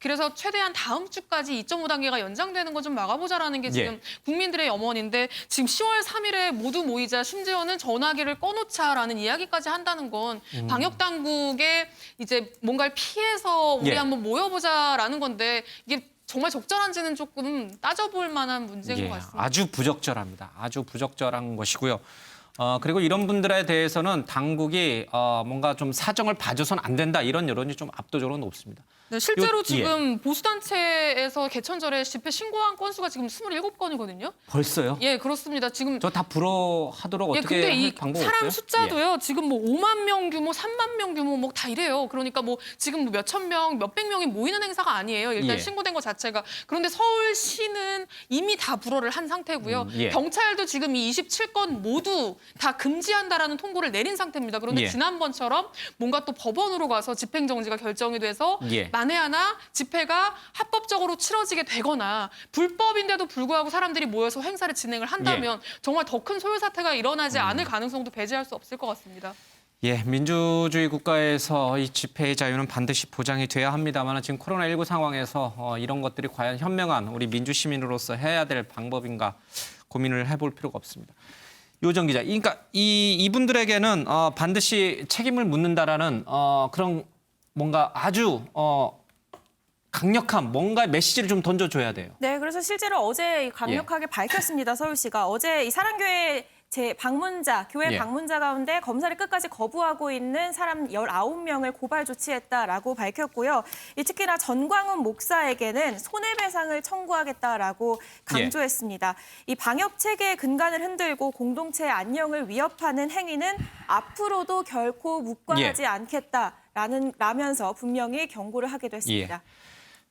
그래서 최대한 다음 주까지 2.5단계가 연장되는 거 좀 막아보자라는 게 지금 국민들의 염원인데 지금 10월 3일에 모두 모이자 심지어는 전화기를 꺼놓자라는 이야기까지 한다는 건 방역 당국에 이제 뭔가를 피해서 우리 한번 모여보자라는 건데 이게 정말 적절한지는 조금 따져볼 만한 문제인 것 같습니다. 아주 부적절합니다. 아주 부적절한 것이고요. 그리고 이런 분들에 대해서는 당국이 뭔가 좀 사정을 봐줘서는 안 된다 이런 여론이 좀 압도적으로 높습니다. 네, 실제로 지금 보수단체에서 개천절에 집회 신고한 건수가 지금 27건이거든요. 벌써요? 예, 그렇습니다. 지금 저 다 불허하도록 예, 어떻게 근데 할 이 방법 사람 없어요? 숫자도요. 지금 뭐 5만 명 규모, 3만 명 규모 뭐 다 이래요. 그러니까 뭐 지금 뭐 몇천 명, 몇백 명이 모이는 행사가 아니에요. 일단 예. 신고된 것 자체가. 그런데 서울시는 이미 다 불허를 한 상태고요. 예. 경찰도 지금 이 27건 모두 다 금지한다라는 통보를 내린 상태입니다. 그런데 예. 지난번처럼 뭔가 또 법원으로 가서 집행정지가 결정이 돼서 예. 만에 하나 집회가 합법적으로 치러지게 되거나 불법인데도 불구하고 사람들이 모여서 행사를 진행을 한다면 정말 더 큰 소요 사태가 일어나지 않을 가능성도 배제할 수 없을 것 같습니다. 예, 민주주의 국가에서 이 집회의 자유는 반드시 보장이 돼야 합니다만 지금 코로나19 상황에서 이런 것들이 과연 현명한 우리 민주시민으로서 해야 될 방법인가 고민을 해볼 필요가 없습니다. 요정 기자, 그러니까 이분들에게는 반드시 책임을 묻는다라는 그런 뭔가 아주 강력한 뭔가 메시지를 좀 던져줘야 돼요. 네, 그래서 실제로 어제 강력하게 밝혔습니다. 서울시가 어제 이 사랑교회 교회 방문자 가운데 검사를 끝까지 거부하고 있는 사람 19명을 고발 조치했다라고 밝혔고요. 특히나 전광훈 목사에게는 손해배상을 청구하겠다라고 강조했습니다. 이 방역 체계의 근간을 흔들고 공동체의 안녕을 위협하는 행위는 앞으로도 결코 묵과하지 않겠다라면서 분명히 경고를 하기도 했습니다.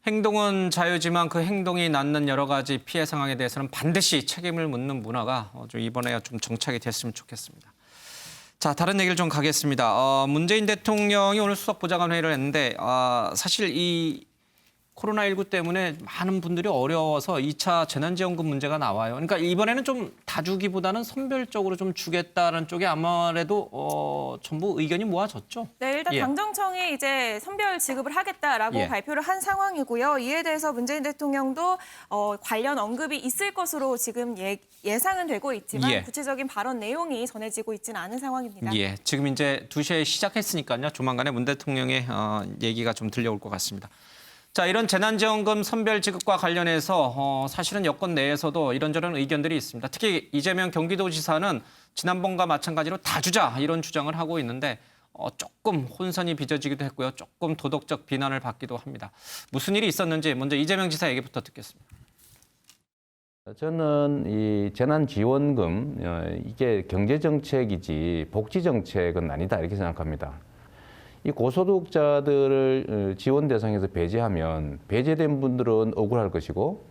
행동은 자유지만 그 행동이 낳는 여러 가지 피해 상황에 대해서는 반드시 책임을 묻는 문화가 좀 이번에 좀 정착이 됐으면 좋겠습니다. 자, 다른 얘기를 좀 가겠습니다. 문재인 대통령이 오늘 수석보좌관 회의를 했는데 사실 이 코로나19 때문에 많은 분들이 어려워서 2차 재난지원금 문제가 나와요. 그러니까 이번에는 좀 다주기보다는 선별적으로 좀 주겠다는 쪽에 아무래도 전부 의견이 모아졌죠. 네, 일단 당정청이 이제 선별 지급을 하겠다라고 발표를 한 상황이고요. 이에 대해서 문재인 대통령도 관련 언급이 있을 것으로 지금 예상은 되고 있지만 구체적인 발언 내용이 전해지고 있지는 않은 상황입니다. 예, 지금 이제 2시에 시작했으니까요. 조만간에 문 대통령의 얘기가 좀 들려올 것 같습니다. 자, 이런 재난지원금 선별 지급과 관련해서 사실은 여권 내에서도 이런저런 의견들이 있습니다. 특히 이재명 경기도지사는 지난번과 마찬가지로 다 주자 이런 주장을 하고 있는데 조금 혼선이 빚어지기도 했고요. 조금 도덕적 비난을 받기도 합니다. 무슨 일이 있었는지 먼저 이재명 지사 얘기부터 듣겠습니다. 저는 이 재난지원금 이게 경제정책이지 복지정책은 아니다 이렇게 생각합니다. 이 고소득자들을 지원 대상에서 배제하면 배제된 분들은 억울할 것이고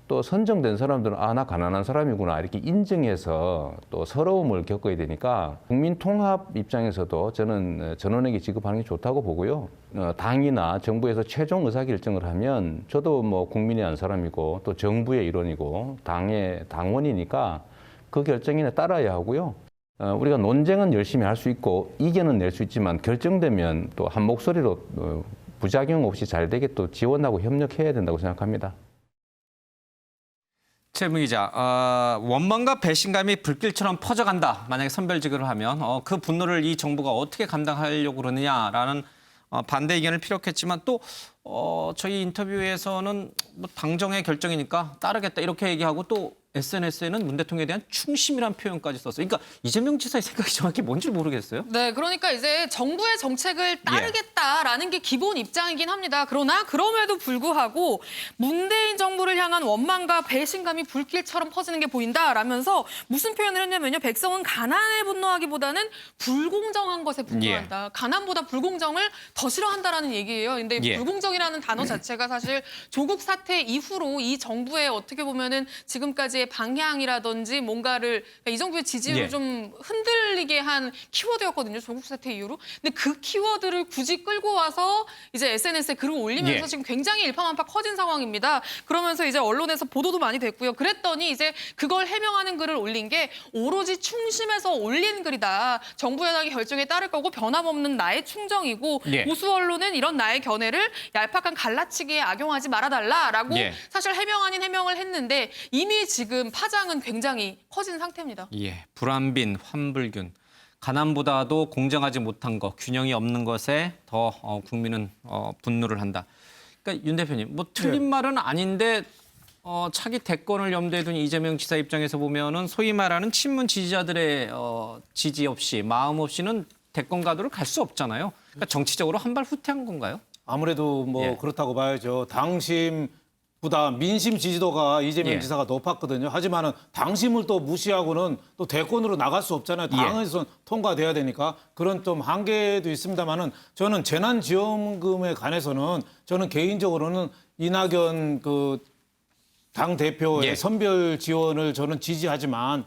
또 선정된 사람들은 나 가난한 사람이구나 이렇게 인정해서 또 서러움을 겪어야 되니까 국민 통합 입장에서도 저는 전원에게 지급하는 게 좋다고 보고요. 당이나 정부에서 최종 의사결정을 하면 저도 뭐 국민의 한 사람이고 또 정부의 일원이고 당의 당원이니까 그 결정에 따라야 하고요. 우리가 논쟁은 열심히 할 수 있고 이견은 낼 수 있지만 결정되면 또 한 목소리로 부작용 없이 잘 되게 또 지원하고 협력해야 된다고 생각합니다. 최문 기자, 원망과 배신감이 불길처럼 퍼져간다. 만약에 선별 지급을 하면 그 분노를 이 정부가 어떻게 감당하려고 그러느냐라는 반대 의견을 피력했지만 또 저희 인터뷰에서는 뭐 당정의 결정이니까 따르겠다 이렇게 얘기하고 또 SNS에는 문 대통령에 대한 충심이란 표현까지 썼어요. 그러니까 이재명 지사의 생각이 정확히 뭔지 모르겠어요. 네, 그러니까 이제 정부의 정책을 따르겠다라는 게 기본 입장이긴 합니다. 그러나 그럼에도 불구하고 문재인 정부를 향한 원망과 배신감이 불길처럼 퍼지는 게 보인다라면서 무슨 표현을 했냐면요. 백성은 가난에 분노하기보다는 불공정한 것에 분노한다. 가난보다 불공정을 더 싫어한다라는 얘기예요. 근데 불공정이라는 단어 자체가 사실 조국 사태 이후로 이 정부의 어떻게 보면은 지금까지의 방향이라든지 뭔가를 그러니까 이 정부의 지지율을 좀 흔들리게 한 키워드였거든요. 조국 사태 이후로. 근데 그 키워드를 굳이 끌고 와서 이제 SNS에 글을 올리면서 지금 굉장히 일파만파 커진 상황입니다. 그러면서 이제 언론에서 보도도 많이 됐고요. 그랬더니 이제 그걸 해명하는 글을 올린 게 오로지 충심에서 올린 글이다. 정부 여당의 결정에 따를 거고 변함없는 나의 충정이고 보수 언론은 이런 나의 견해를 얄팍한 갈라치기에 악용하지 말아달라라고 사실 해명 아닌 해명을 했는데 이미 지금 파장은 굉장히 커진 상태입니다. 불안빈, 환불균. 가난보다도 공정하지 못한 것, 균형이 없는 것에 더 국민은 분노를 한다. 그러니까 윤 대표님, 뭐 틀린 말은 아닌데 차기 대권을 염두에 둔 이재명 지사 입장에서 보면은 소위 말하는 친문 지지자들의 지지 없이 마음 없이는 대권 가도를 갈 수 없잖아요. 그러니까 정치적으로 한 발 후퇴한 건가요? 아무래도 뭐 그렇다고 봐야죠. 당심보다 민심 지지도가 이재명 지사가 높았거든요. 하지만은 당심을 또 무시하고는 또 대권으로 나갈 수 없잖아요. 당에서 통과돼야 되니까 그런 좀 한계도 있습니다만은 저는 재난지원금에 관해서는 저는 개인적으로는 이낙연 그 당 대표의 선별 지원을 저는 지지하지만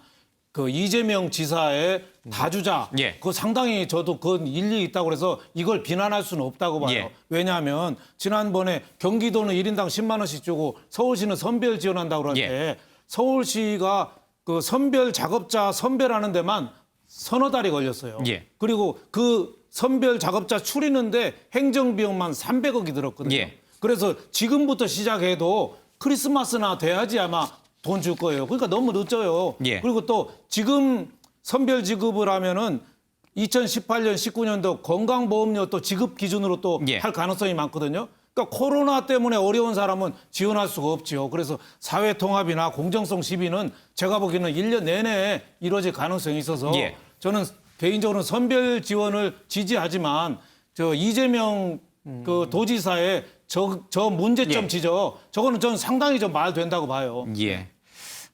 그 이재명 지사의 다주자, 그거 상당히 저도 그건 일리 있다고 그래서 이걸 비난할 수는 없다고 봐요. 왜냐하면 지난번에 경기도는 1인당 10만 원씩 주고 서울시는 선별 지원한다고 그러는데 서울시가 그 선별 작업자 선별하는 데만 서너 달이 걸렸어요. 그리고 그 선별 작업자 추리는데 행정비용만 300억이 들었거든요. 그래서 지금부터 시작해도 크리스마스나 돼야지 아마 돈 줄 거예요. 그러니까 너무 늦어요. 그리고 또 지금 선별 지급을 하면은 2018년, 19년도 건강보험료 또 지급 기준으로 또 할 가능성이 많거든요. 그러니까 코로나 때문에 어려운 사람은 지원할 수가 없죠. 그래서 사회통합이나 공정성 시비는 제가 보기에는 1년 내내 이루어질 가능성이 있어서 저는 개인적으로는 선별 지원을 지지하지만 저 이재명 그 도지사의 저 문제점 지적 저거는 저는 상당히 좀 말 된다고 봐요.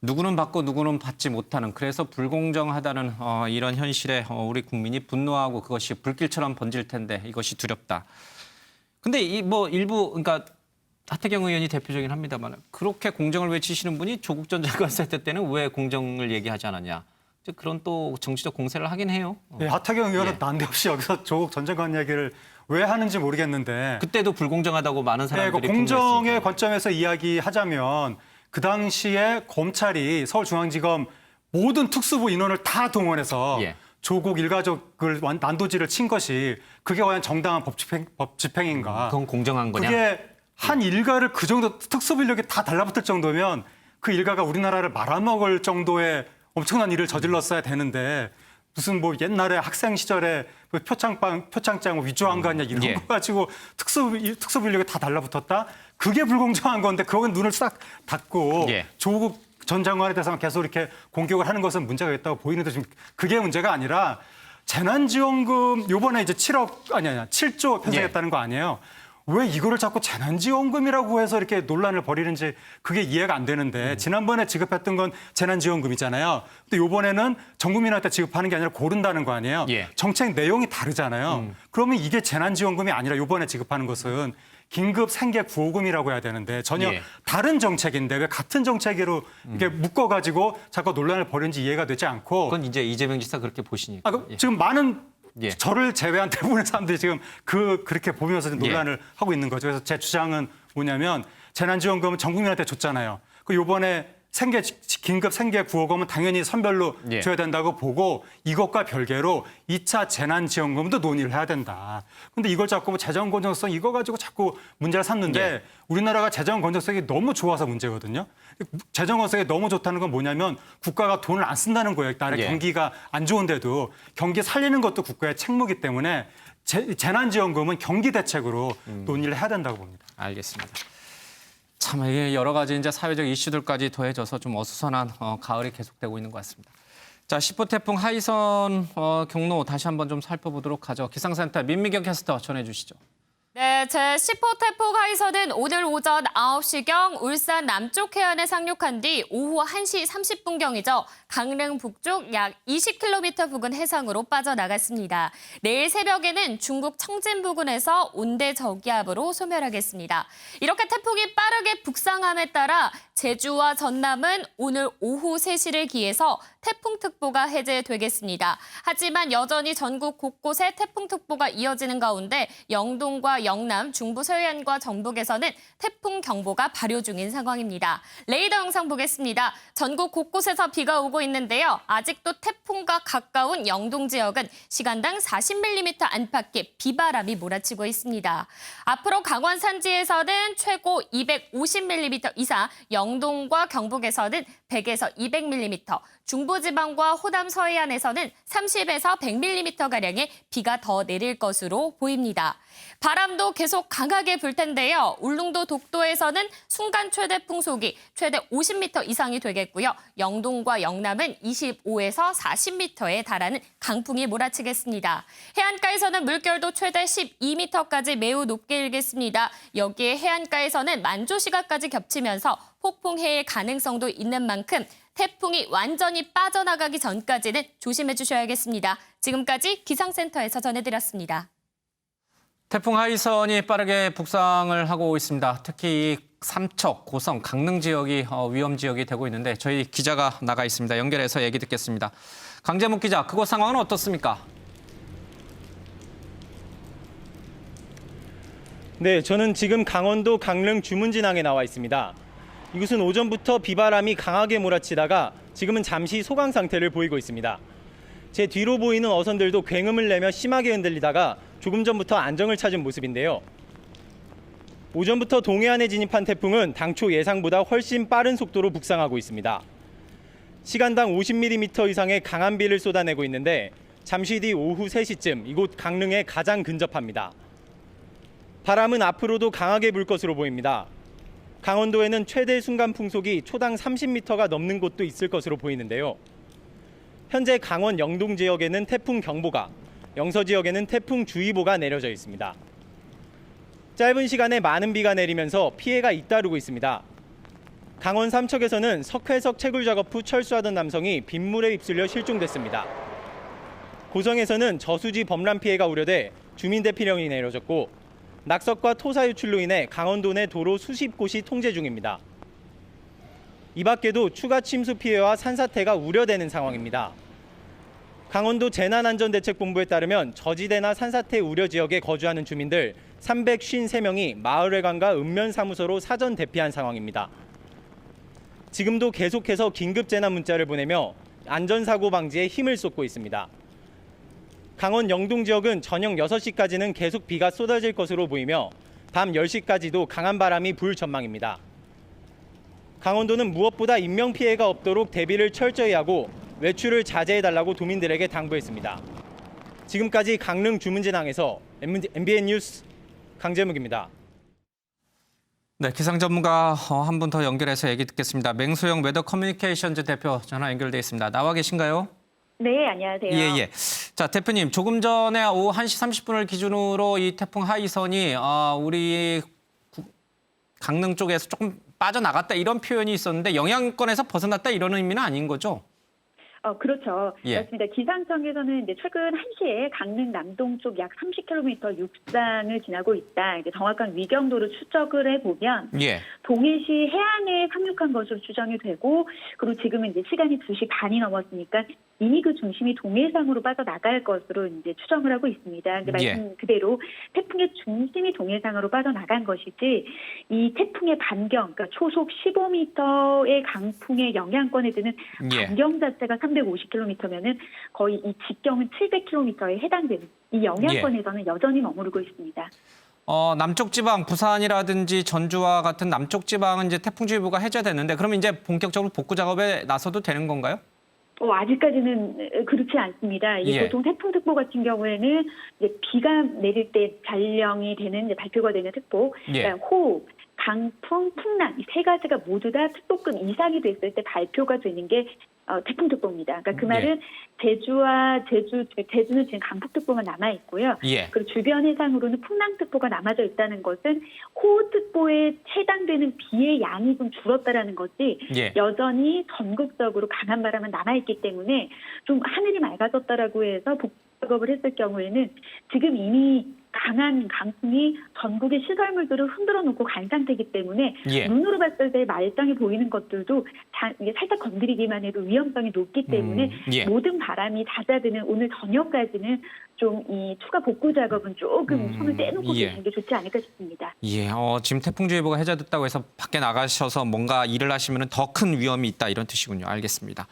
누구는 받고 누구는 받지 못하는 그래서 불공정하다는 이런 현실에 우리 국민이 분노하고 그것이 불길처럼 번질 텐데 이것이 두렵다. 근데 이 뭐 일부 그러니까 하태경 의원이 대표적이긴 합니다만 그렇게 공정을 외치시는 분이 조국 전 장관 사태 때는 왜 공정을 얘기하지 않았냐. 그런 또 정치적 공세를 하긴 해요. 하태경 의원은 난데없이 여기서 조국 전 장관 얘기를 왜 하는지 모르겠는데 그때도 불공정하다고 많은 사람들이 공정의 관점에서 이야기하자면 그 당시에 검찰이 서울중앙지검 모든 특수부 인원을 다 동원해서 조국 일가족을 난도질을 친 것이 그게 과연 정당한 법 집행인가? 그건 공정한 거냐? 그게 한 일가를 그 정도 특수부 인력이 다 달라붙을 정도면 그 일가가 우리나라를 말아먹을 정도의 엄청난 일을 저질렀어야 되는데 무슨 뭐 옛날에 학생 시절에 표창장 위조한 거 아니야 이런 거 가지고 특수부 인력이 다 달라붙었다? 그게 불공정한 건데 그건 눈을 싹 닫고 조국 전 장관에 대해서만 계속 이렇게 공격을 하는 것은 문제가 있다고 보이는데 지금 그게 문제가 아니라 재난지원금 요번에 이제 7조 편성했다는 거 아니에요. 왜 이거를 자꾸 재난지원금이라고 해서 이렇게 논란을 벌이는지 그게 이해가 안 되는데 지난번에 지급했던 건 재난지원금이잖아요. 근데 이번에는 전 국민한테 지급하는 게 아니라 고른다는 거 아니에요. 정책 내용이 다르잖아요. 그러면 이게 재난지원금이 아니라 이번에 지급하는 것은 긴급 생계 구호금이라고 해야 되는데 전혀 다른 정책인데 왜 같은 정책으로 이렇게 묶어가지고 자꾸 논란을 벌이는지 이해가 되지 않고 그건 이제 이재명 지사 그렇게 보시니까. 지금 많은 저를 제외한 대부분의 사람들이 지금 그렇게 보면서 논란을 하고 있는 거죠. 그래서 제 주장은 뭐냐면 재난지원금은 전 국민한테 줬잖아요. 그 요번에 긴급 생계 구호금은 당연히 선별로 줘야 된다고 보고 이것과 별개로 2차 재난지원금도 논의를 해야 된다. 근데 이걸 자꾸 뭐 재정 건전성 이거 가지고 자꾸 문제를 삼는데 우리나라가 재정 건전성이 너무 좋아서 문제거든요. 재정 건전성이 너무 좋다는 건 뭐냐면 국가가 돈을 안 쓴다는 거예요. 나라의 경기가 안 좋은데도 경기 살리는 것도 국가의 책무이기 때문에 재난지원금은 경기 대책으로 논의를 해야 된다고 봅니다. 알겠습니다. 참 이게 여러 가지 이제 사회적 이슈들까지 더해져서 좀 어수선한 가을이 계속되고 있는 것 같습니다. 자, 10호 태풍 하이선 경로 다시 한번 좀 살펴보도록 하죠. 기상센터 민미경 캐스터 전해주시죠. 네, 제10호 태풍 하이선은 오늘 오전 9시경 울산 남쪽 해안에 상륙한 뒤 오후 1시 30분경이죠. 강릉 북쪽 약 20km 부근 해상으로 빠져나갔습니다. 내일 새벽에는 중국 청진 부근에서 온대 저기압으로 소멸하겠습니다. 이렇게 태풍이 빠르게 북상함에 따라 제주와 전남은 오늘 오후 3시를 기해서 태풍특보가 해제되겠습니다. 하지만 여전히 전국 곳곳에 태풍특보가 이어지는 가운데 영동과 영남, 중부 서해안과 전북에서는 태풍경보가 발효 중인 상황입니다. 레이더 영상 보겠습니다. 전국 곳곳에서 비가 오고 있는데요. 아직도 태풍과 가까운 영동 지역은 시간당 40mm 안팎의 비바람이 몰아치고 있습니다. 앞으로 강원 산지에서는 최고 250mm 이상, 영동과 경북에서는 100에서 200mm, 중부지방과 호남 서해안에서는 30에서 100mm가량의 비가 더 내릴 것으로 보입니다. 바람도 계속 강하게 불 텐데요. 울릉도 독도에서는 순간 최대 풍속이 최대 50m 이상이 되겠고요. 영동과 영남은 25에서 40m에 달하는 강풍이 몰아치겠습니다. 해안가에서는 물결도 최대 12m까지 매우 높게 일겠습니다. 여기에 해안가에서는 만조시가까지 겹치면서 폭풍해일 가능성도 있는 만큼 태풍이 완전히 빠져나가기 전까지는 조심해 주셔야겠습니다. 지금까지 기상센터에서 전해드렸습니다. 태풍 하이선이 빠르게 북상을 하고 있습니다. 특히 삼척, 고성, 강릉 지역이 위험 지역이 되고 있는데 저희 기자가 나가 있습니다. 연결해서 얘기 듣겠습니다. 강재묵 기자, 그곳 상황은 어떻습니까? 네, 저는 지금 강원도 강릉 주문진항에 나와 있습니다. 이곳은 오전부터 비바람이 강하게 몰아치다가 지금은 잠시 소강 상태를 보이고 있습니다. 제 뒤로 보이는 어선들도 굉음을 내며 심하게 흔들리다가 조금 전부터 안정을 찾은 모습인데요. 오전부터 동해안에 진입한 태풍은 당초 예상보다 훨씬 빠른 속도로 북상하고 있습니다. 시간당 50mm 이상의 강한 비를 쏟아내고 있는데 잠시 뒤 오후 3시쯤 이곳 강릉에 가장 근접합니다. 바람은 앞으로도 강하게 불 것으로 보입니다. 강원도에는 최대 순간 풍속이 초당 30m가 넘는 곳도 있을 것으로 보이는데요. 현재 강원 영동 지역에는 태풍 경보가, 영서 지역에는 태풍 주의보가 내려져 있습니다. 짧은 시간에 많은 비가 내리면서 피해가 잇따르고 있습니다. 강원 삼척에서는 석회석 채굴 작업 후 철수하던 남성이 빗물에 휩쓸려 실종됐습니다. 고성에서는 저수지 범람 피해가 우려돼 주민 대피령이 내려졌고 낙석과 토사 유출로 인해 강원도 내 도로 수십 곳이 통제 중입니다. 이 밖에도 추가 침수 피해와 산사태가 우려되는 상황입니다. 강원도 재난안전대책본부에 따르면 저지대나 산사태 우려 지역에 거주하는 주민들 353명이 마을회관과 읍면사무소로 사전 대피한 상황입니다. 지금도 계속해서 긴급재난 문자를 보내며 안전사고 방지에 힘을 쏟고 있습니다. 강원 영동 지역은 저녁 6시까지는 계속 비가 쏟아질 것으로 보이며 밤 10시까지도 강한 바람이 불 전망입니다. 강원도는 무엇보다 인명피해가 없도록 대비를 철저히 하고 외출을 자제해달라고 도민들에게 당부했습니다. 지금까지 강릉 주문진항에서 MBN 뉴스 강재묵입니다. 네, 기상 전문가 한 분 더 연결해서 얘기 듣겠습니다. 맹소영 웨더 커뮤니케이션즈 대표 전화 연결돼 있습니다. 나와 계신가요? 네, 안녕하세요. 예. 자, 대표님, 조금 전에 오후 1시 30분을 기준으로 이 태풍 하이선이 우리 강릉 쪽에서 조금 빠져나갔다 이런 표현이 있었는데 영향권에서 벗어났다 이런 의미는 아닌 거죠? 그렇죠. 예. 맞습니다. 기상청에서는 이제 최근 1시에 강릉 남동 쪽 약 30km 육상을 지나고 있다. 이제 정확한 위경도를 추적을 해보면 예. 동해시 해안에 상륙한 것으로 추정이 되고 그리고 지금은 이제 시간이 2시 반이 넘었으니까 이미 그 중심이 동해상으로 빠져나갈 것으로 이제 추정을 하고 있습니다. 근데 말씀 그대로 태풍의 중심이 동해상으로 빠져나간 것이지 이 태풍의 반경, 그러니까 초속 15m의 강풍의 영향권에 드는 반경 자체가 350km면은 거의 이 직경은 700km에 해당되는 이 영향권에서는 여전히 머무르고 있습니다. 남쪽 지방, 부산이라든지 전주와 같은 남쪽 지방은 이제 태풍주의보가 해제됐는데 그러면 이제 본격적으로 복구 작업에 나서도 되는 건가요? 아직까지는 그렇지 않습니다. 이게 보통 태풍특보 같은 경우에는 이제 비가 내릴 때 발령이 되는 이제 발표가 되는 특보, 그러니까 호우, 강풍, 풍랑 이 세 가지가 모두 다 특보급 이상이 됐을 때 발표가 되는 게 태풍특보입니다. 그러니까 그 말은 제주는 지금 강풍특보만 남아 있고요. 그리고 주변 해상으로는 풍랑특보가 남아져 있다는 것은 호우특보에 해당되는 비의 양이 좀 줄었다라는 거지 여전히 전국적으로 강한 바람은 남아 있기 때문에 좀 하늘이 맑아졌다라고 해서 복구 작업을 했을 경우에는 지금 이미 강한 강풍이 전국의 시설물들을 흔들어 놓고 간 상태이기 때문에 눈으로 봤을 때 말짱해 보이는 것들도 이게 살짝 건드리기만 해도 위험성이 높기 때문에 모든 바람이 잦아드는 오늘 저녁까지는 좀 이 추가 복구 작업은 조금 손을 떼놓고 계시는 게 좋지 않을까 싶습니다. 지금 태풍주의보가 해제됐다고 해서 밖에 나가셔서 뭔가 일을 하시면 더 큰 위험이 있다 이런 뜻이군요. 알겠습니다.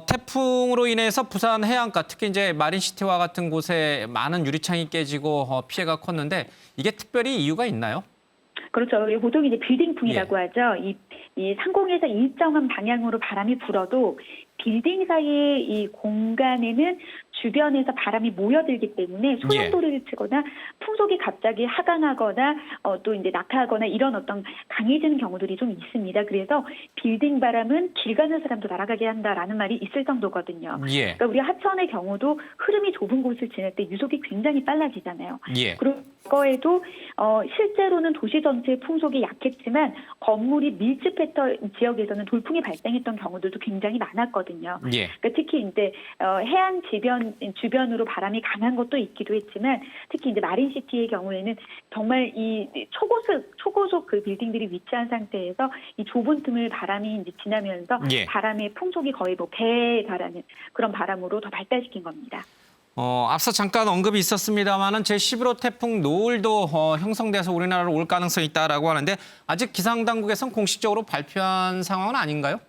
태풍으로 인해서 부산 해안가 특히 이제 마린시티와 같은 곳에 많은 유리창이 깨지고 피해가 컸는데 이게 특별히 이유가 있나요? 그렇죠. 보통 이제 빌딩풍이라고 하죠. 이 상공에서 일정한 방향으로 바람이 불어도 빌딩 사이의 이 공간에는 주변에서 바람이 모여들기 때문에 소용돌이를 치거나 풍속이 갑자기 하강하거나 또 이제 낙하하거나 이런 어떤 강해지는 경우들이 좀 있습니다. 그래서 빌딩 바람은 길 가는 사람도 날아가게 한다라는 말이 있을 정도거든요. 그러니까 우리 하천의 경우도 흐름이 좁은 곳을 지날 때 유속이 굉장히 빨라지잖아요. 그리고 그거에도 실제로는 도시 전체의 풍속이 약했지만 건물이 밀집했던 지역에서는 돌풍이 발생했던 경우들도 굉장히 많았거든요. 그러니까 특히 이제 해안 주변으로 바람이 강한 것도 있기도 했지만 특히 이제 마린시티의 경우에는 정말 이 초고속 그 빌딩들이 위치한 상태에서 이 좁은 틈을 바람이 이제 지나면서 바람의 풍속이 거의 뭐 배에 달하는 그런 바람으로 더 발달시킨 겁니다. 앞서 잠깐 언급이 있었습니다만은 제11호 태풍 노을도 형성돼서 우리나라로 올 가능성이 있다라고 하는데 아직 기상당국에서는 공식적으로 발표한 상황은 아닌가요?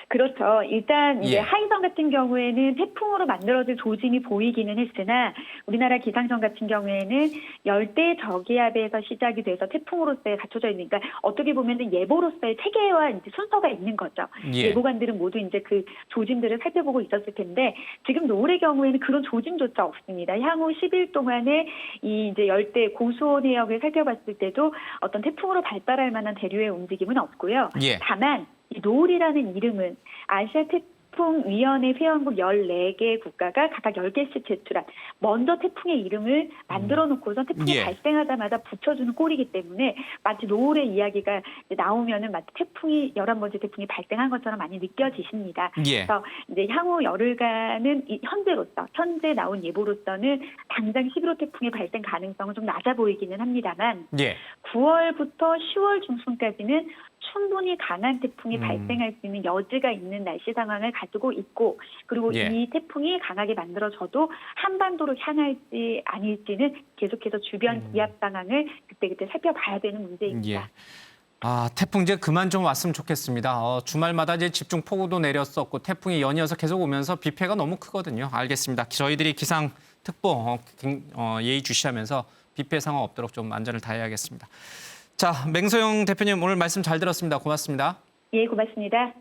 그렇죠. 일단 이제 하이성 같은 경우에는 태풍으로 만들어질 조짐이 보이기는 했으나 우리나라 기상청 같은 경우에는 열대 저기압에서 시작이 돼서 태풍으로서의 갖춰져 있으니까 어떻게 보면은 예보로서의 체계와 이제 순서가 있는 거죠. 예보관들은 모두 이제 그 조짐들을 살펴보고 있었을 텐데 지금 노을의 경우에는 그런 조짐조차 없습니다. 향후 10일 동안에 이 이제 열대 고수온 해역을 살펴봤을 때도 어떤 태풍으로 발달할 만한 대류의 움직임은 없고요. 다만 이 노을이라는 이름은 아시아 태풍위원회 회원국 14개 국가가 각각 10개씩 제출한 먼저 태풍의 이름을 만들어 놓고서 태풍이 발생하자마자 붙여주는 꼴이기 때문에 마치 노을의 이야기가 나오면은 마치 11번째 태풍이 발생한 것처럼 많이 느껴지십니다. 그래서 이제 향후 열흘간은 현재 나온 예보로서는 당장 11호 태풍의 발생 가능성은 좀 낮아 보이기는 합니다만 9월부터 10월 중순까지는 충분히 강한 태풍이 발생할 수 있는 여지가 있는 날씨 상황을 가지고 있고 그리고 이 태풍이 강하게 만들어져도 한반도로 향할지 아닐지는 계속해서 주변 기압 상황을 그때그때 살펴봐야 되는 문제입니다. 태풍 이제 그만 좀 왔으면 좋겠습니다. 주말마다 이제 집중 폭우도 내렸었고 태풍이 연이어서 계속 오면서 비 피해가 너무 크거든요. 알겠습니다. 저희들이 기상특보 예의주시하면서 비 피해 상황 없도록 좀 안전을 다해야겠습니다. 자, 맹소영 대표님 오늘 말씀 잘 들었습니다. 고맙습니다. 예, 고맙습니다.